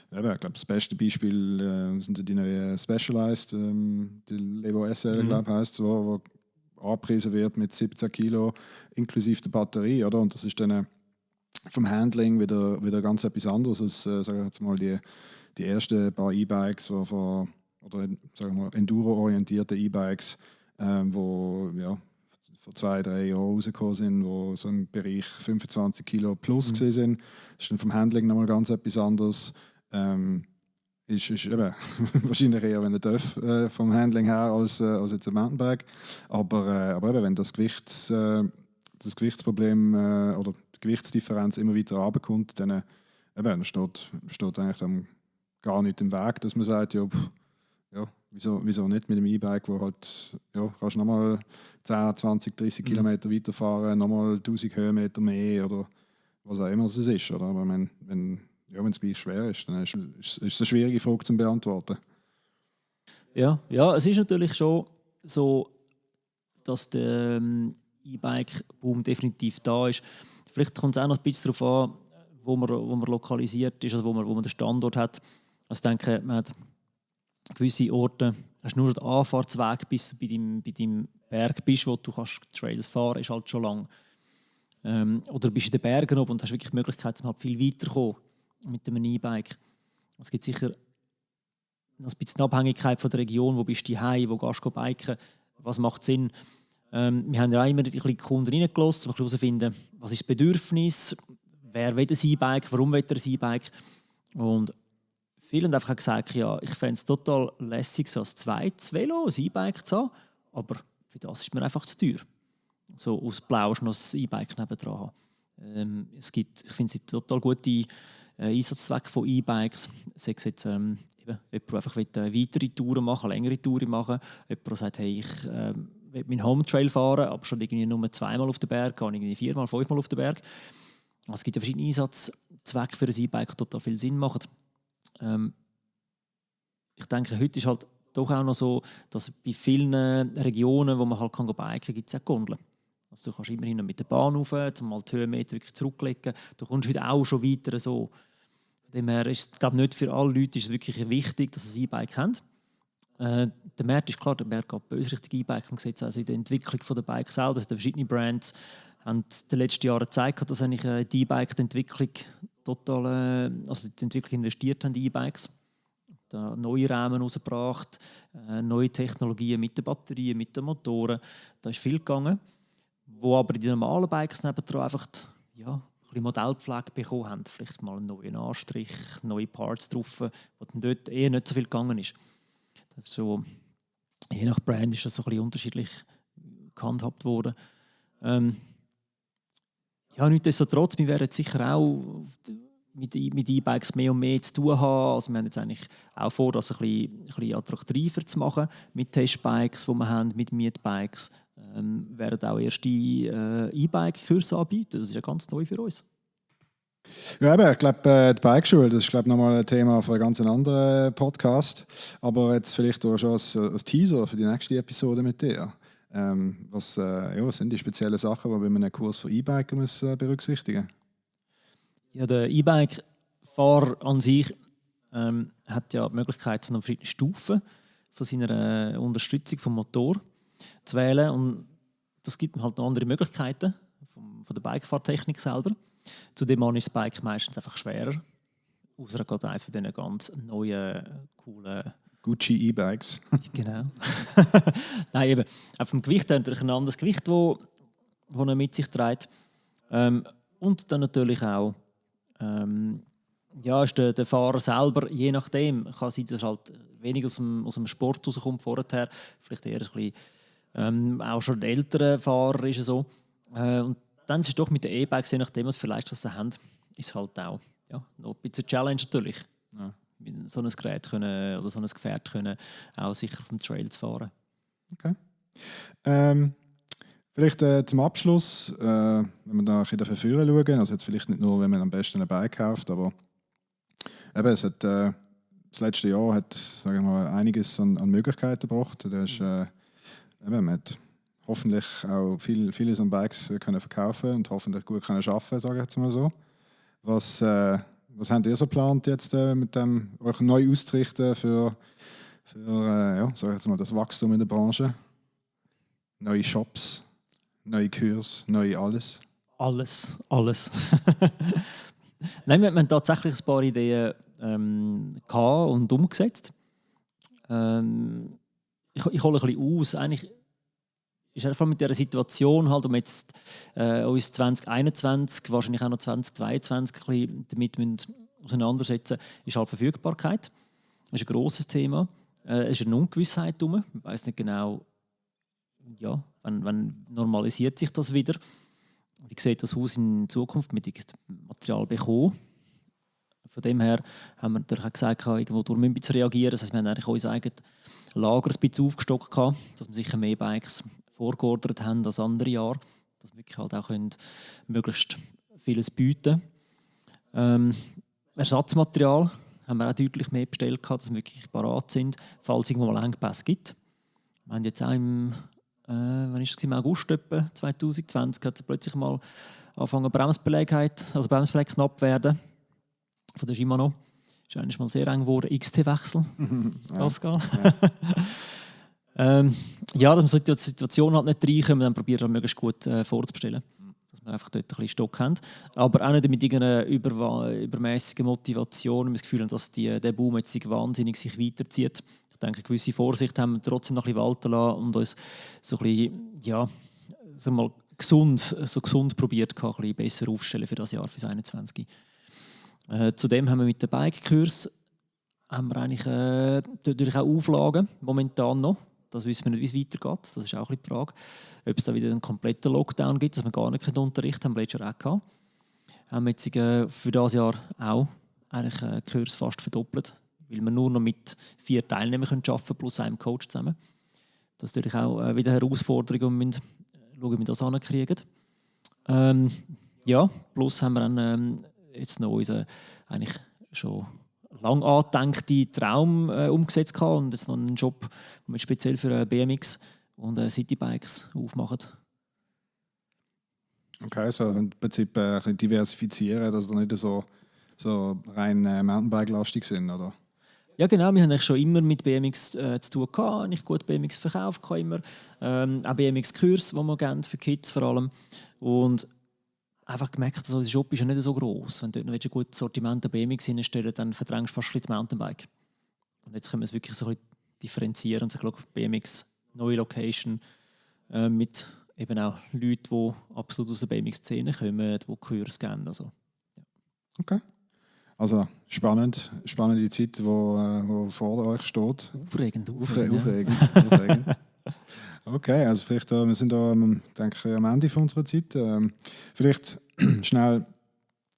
ich glaube, das beste Beispiel sind die neuen Specialized, die Levo SL, glaube heißt, wo angepriesen wird mit 17 Kilo inklusive der Batterie, oder? Und das ist dann vom Handling wieder ganz etwas anderes als, sage ich jetzt mal, die ersten paar E-Bikes, oder sagen wir Enduro-orientierte E-Bikes, wo ja vor 2-3 Jahren rausgekommen sind, wo so im Bereich 25 Kilo plus gesehen sind. Das ist dann vom Handling nochmal ganz etwas anderes. Ist eben wahrscheinlich eher wenn vom Handling her als jetzt ein Mountainbike. Aber eben, wenn das Gewichtsproblem oder die Gewichtsdifferenz immer weiter runterkommt, dann steht eigentlich dann gar nicht im Weg, dass man sagt, ja, wieso nicht mit dem E-Bike, wo halt, ja, kannst du nochmal 10, 20, 30 Kilometer weiterfahren, nochmal 1000 Höhenmeter mehr oder was auch immer es ist. Oder? Aber wenn es gleich schwer ist, dann ist es eine schwierige Frage zu beantworten. Ja, es ist natürlich schon so, dass der E-Bike-Boom definitiv da ist. Vielleicht kommt es auch noch ein bisschen darauf an, wo man lokalisiert ist, also wo man den Standort hat. Also ich denke, man hat gewisse Orte, hast nur den Anfahrtsweg, bis du bei deinem Berg bist, wo du kannst Trails fahren, ist halt schon lang. Oder bist in den Bergen oben und hast wirklich die Möglichkeit, halt viel weiterzukommen mit einem E-Bike. Es gibt sicher ein bisschen eine Abhängigkeit von der Region, wo bist du daheim, wo gehst du biken, was macht Sinn. Wir haben ja auch immer die Kunden reingelassen, um herauszufinden, was ist das Bedürfnis, wer will ein E-Bike, warum will er ein E-Bike. Und viele haben einfach gesagt, ja, ich fände es total lässig, so ein zweites Velo, ein E-Bike zu haben, aber für das ist mir einfach zu teuer. So aus Blau noch ein E-Bike nebendran haben. Ich finde es total gute Einsatzzwecke von E-Bikes. Sei es jetzt jemand, der einfach weitere Touren machen, längere Touren machen. Jemand, der sagt, hey, ich will meinen Home-Trail fahren, aber schon irgendwie nur 2-mal auf den Berg, gar irgendwie 4-mal, 5-mal auf den Berg. Also es gibt ja verschiedene Einsatzzwecke für ein E-Bike, die total viel Sinn machen. Ich denke, heute ist halt doch auch noch so, dass bei vielen Regionen, wo man halt biken kann, gibt es auch Gondeln. Also du kannst immerhin mit der Bahn rauf, um mal die Höhenmeter wirklich zurückzulegen. Du kommst heute auch schon weiter so. Von dem her ist es, glaube nicht für alle Leute ist es wirklich wichtig, dass sie ein E-Bike haben. Der Markt ist klar, der Markt geht bei uns Richtung E-Bike. Man sieht es also in der Entwicklung der Bikes selber. Also verschiedene Brands haben in den letzten Jahren gezeigt, dass eigentlich die E-Bike die Entwicklung total, also die Entwicklung investiert haben, die E-Bikes. Da neue Rahmen rausgebracht, neue Technologien mit den Batterien, mit den Motoren. Da ist viel gegangen. Wo aber die normalen Bikes nebendran einfach ein bisschen Modellpflege bekommen haben. Vielleicht mal einen neuen Anstrich, neue Parts drauf, wo dann dort eher nicht so viel gegangen ist. Das ist so, je nach Brand ist das so ein bisschen unterschiedlich gehandhabt worden. Ja, nichtsdestotrotz, wir werden sicher auch mit E-Bikes mehr und mehr zu tun haben. Also wir haben jetzt eigentlich auch vor, das ein bisschen attraktiver zu machen mit Testbikes, die wir haben, mit Mietbikes. Werden auch erste E-Bike-Kurse anbieten. Das ist ja ganz neu für uns. Ja, eben, ich glaube, die Bikeschule, das ist glaube nochmal ein Thema für einen ganz anderen Podcast. Aber jetzt vielleicht auch schon als Teaser für die nächste Episode mit dir. Was sind die speziellen Sachen, die man bei einem Kurs für E-Biker berücksichtigen muss? Ja, der E-Bike-Fahrer an sich hat ja die Möglichkeit, von verschiedenen Stufen von seiner Unterstützung vom Motor zu wählen. Und das gibt ihm halt noch andere Möglichkeiten von der Bikefahrtechnik selber. Zudem ist das Bike meistens einfach schwerer. Außer gerade eines von diesen ganz neuen, coolen Gucci E-Bikes. Genau. Nein, eben. Auch vom Gewicht her natürlich ein anderes Gewicht, das er mit sich trägt. Und dann natürlich auch ist der Fahrer selber, je nachdem, kann sein, dass er halt weniger aus dem Sport rauskommt vorher, vielleicht eher ein bisschen, auch schon ein älterer Fahrer ist so. Und dann ist es doch mit den E-Bikes, je nachdem, was für Leistungen sie haben, ist halt auch noch ein bisschen Challenge natürlich. Ja. So ein Gerät können, oder so ein Gefährt können, auch sicher auf dem Trail zu fahren. Okay. Vielleicht zum Abschluss, wenn wir da ein bisschen dafür schauen, also jetzt vielleicht nicht nur, wenn man am besten ein Bike kauft, aber eben, das letzte Jahr hat, sagen wir mal, einiges an Möglichkeiten gebracht. Man hat hoffentlich auch vieles an Bikes können verkaufen und hoffentlich gut können arbeiten, sage ich jetzt mal so. Was habt ihr so geplant jetzt mit dem euch neu auszurichten für sag ich jetzt mal, das Wachstum in der Branche? Neue Shops, neue Kurse, neu alles? Alles. Nein, wir haben tatsächlich ein paar Ideen gehabt und umgesetzt. Ich hole ein bisschen aus. Eigentlich ist einfach mit dieser Situation, halt, um jetzt uns 2021, wahrscheinlich auch noch 2022 ein bisschen damit auseinandersetzen, ist halt Verfügbarkeit. Das ist ein grosses Thema. Es ist eine Ungewissheit herum. Man weiss nicht genau, wann normalisiert sich das wieder. Wie sieht das Haus in Zukunft mit dem Material bekommen? Von dem her haben wir natürlich auch gesagt, irgendwo durch ein bisschen reagieren. Das heisst, wir haben eigentlich unser eigenes Lager ein bisschen aufgestockt, dass wir sicher mehr Bikes vorgeordert haben als andere Jahre, dass wir wirklich halt auch möglichst vieles bieten können. Ersatzmaterial haben wir auch deutlich mehr bestellt, dass wir wirklich parat sind, falls es irgendwo mal Engpässe gibt. Wir haben jetzt auch im August 2020 hat es plötzlich mal angefangen, Bremsbeläge knapp werden von der Shimano. Das ist eigentlich mal sehr eng geworden. XT-Wechsel, Pascal. Dass wir die Situation halt nicht reinkommen, dann probieren wir möglichst gut vorzubestellen. Dass wir einfach dort ein bisschen Stock haben. Aber auch nicht mit irgendeiner übermäßigen Motivation. Wir haben das Gefühl, dass der Boom jetzt sich wahnsinnig weiterzieht. Ich denke, eine gewisse Vorsicht haben wir trotzdem noch ein bisschen walten lassen und uns so ein bisschen, gesund probiert, ein bisschen besser aufstellen für das Jahr, für 2021. Zudem haben wir mit dem Bike-Kurs eigentlich natürlich auch Auflagen, momentan noch. Das wissen wir nicht, wie es weitergeht. Das ist auch ein bisschen die Frage. Ob es da wieder einen kompletten Lockdown gibt, dass wir gar nicht Unterricht haben, letztes Jahr auch gehabt. Haben wir jetzt für dieses Jahr auch eigentlich einen Kurs fast verdoppelt, weil wir nur noch mit 4 Teilnehmern arbeiten können, plus einem Coach zusammen. Das ist natürlich auch wieder eine Herausforderung und wir müssen schauen, wie wir das hinkriegen. Plus haben wir dann jetzt noch unseren eigentlich schon lang angedenkten Traum umgesetzt gehabt und jetzt noch einen Job, den wir speziell für BMX und Citybikes aufmachen. Okay, so im Prinzip ein bisschen diversifizieren, dass wir nicht so rein Mountainbike-lastig sind, oder? Ja genau, wir haben schon immer mit BMX zu tun gehabt, nicht gut BMX verkauft immer, auch BMX-Kurs, die wir geben, für Kids vor allem. Und einfach gemerkt, dass unser Shop ist ja nicht so gross. Wenn du dort noch ein gutes Sortiment an BMX hinstellen, dann verdrängst du fast das Mountainbike. Und jetzt können wir es wirklich so ein bisschen differenzieren und sagen, BMX, neue Location, mit eben auch Leuten, die absolut aus der BMX-Szene kommen, die Kurs geben. Also, ja. Okay. Also spannende Zeit, die vor euch steht. Aufregend. Aufregend. Okay, also vielleicht, wir sind da, denke ich, am Ende von unserer Zeit. Vielleicht schnell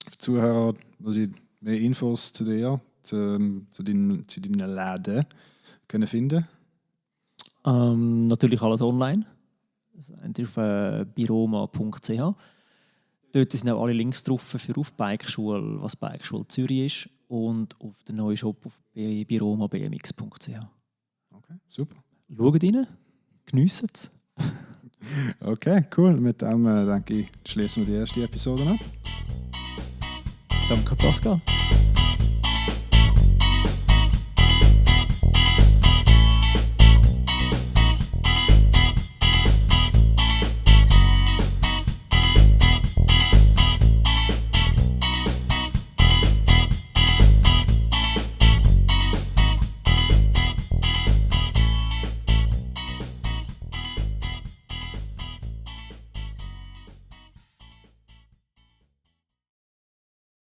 für die Zuhörer, was sie mehr Infos zu dir, zu deinen Läden können finden. Natürlich alles online. Also auf biroma.ch. Dort sind auch alle Links drauf für auf Bikeschule, was Bikeschule Zürich ist, und auf den neuen Shop auf biromabmx.ch. Okay, super. Schaut rein, geniessen es. Okay, cool. Mit dem, denke ich, schließen wir die erste Episode ab. Danke, Pascal.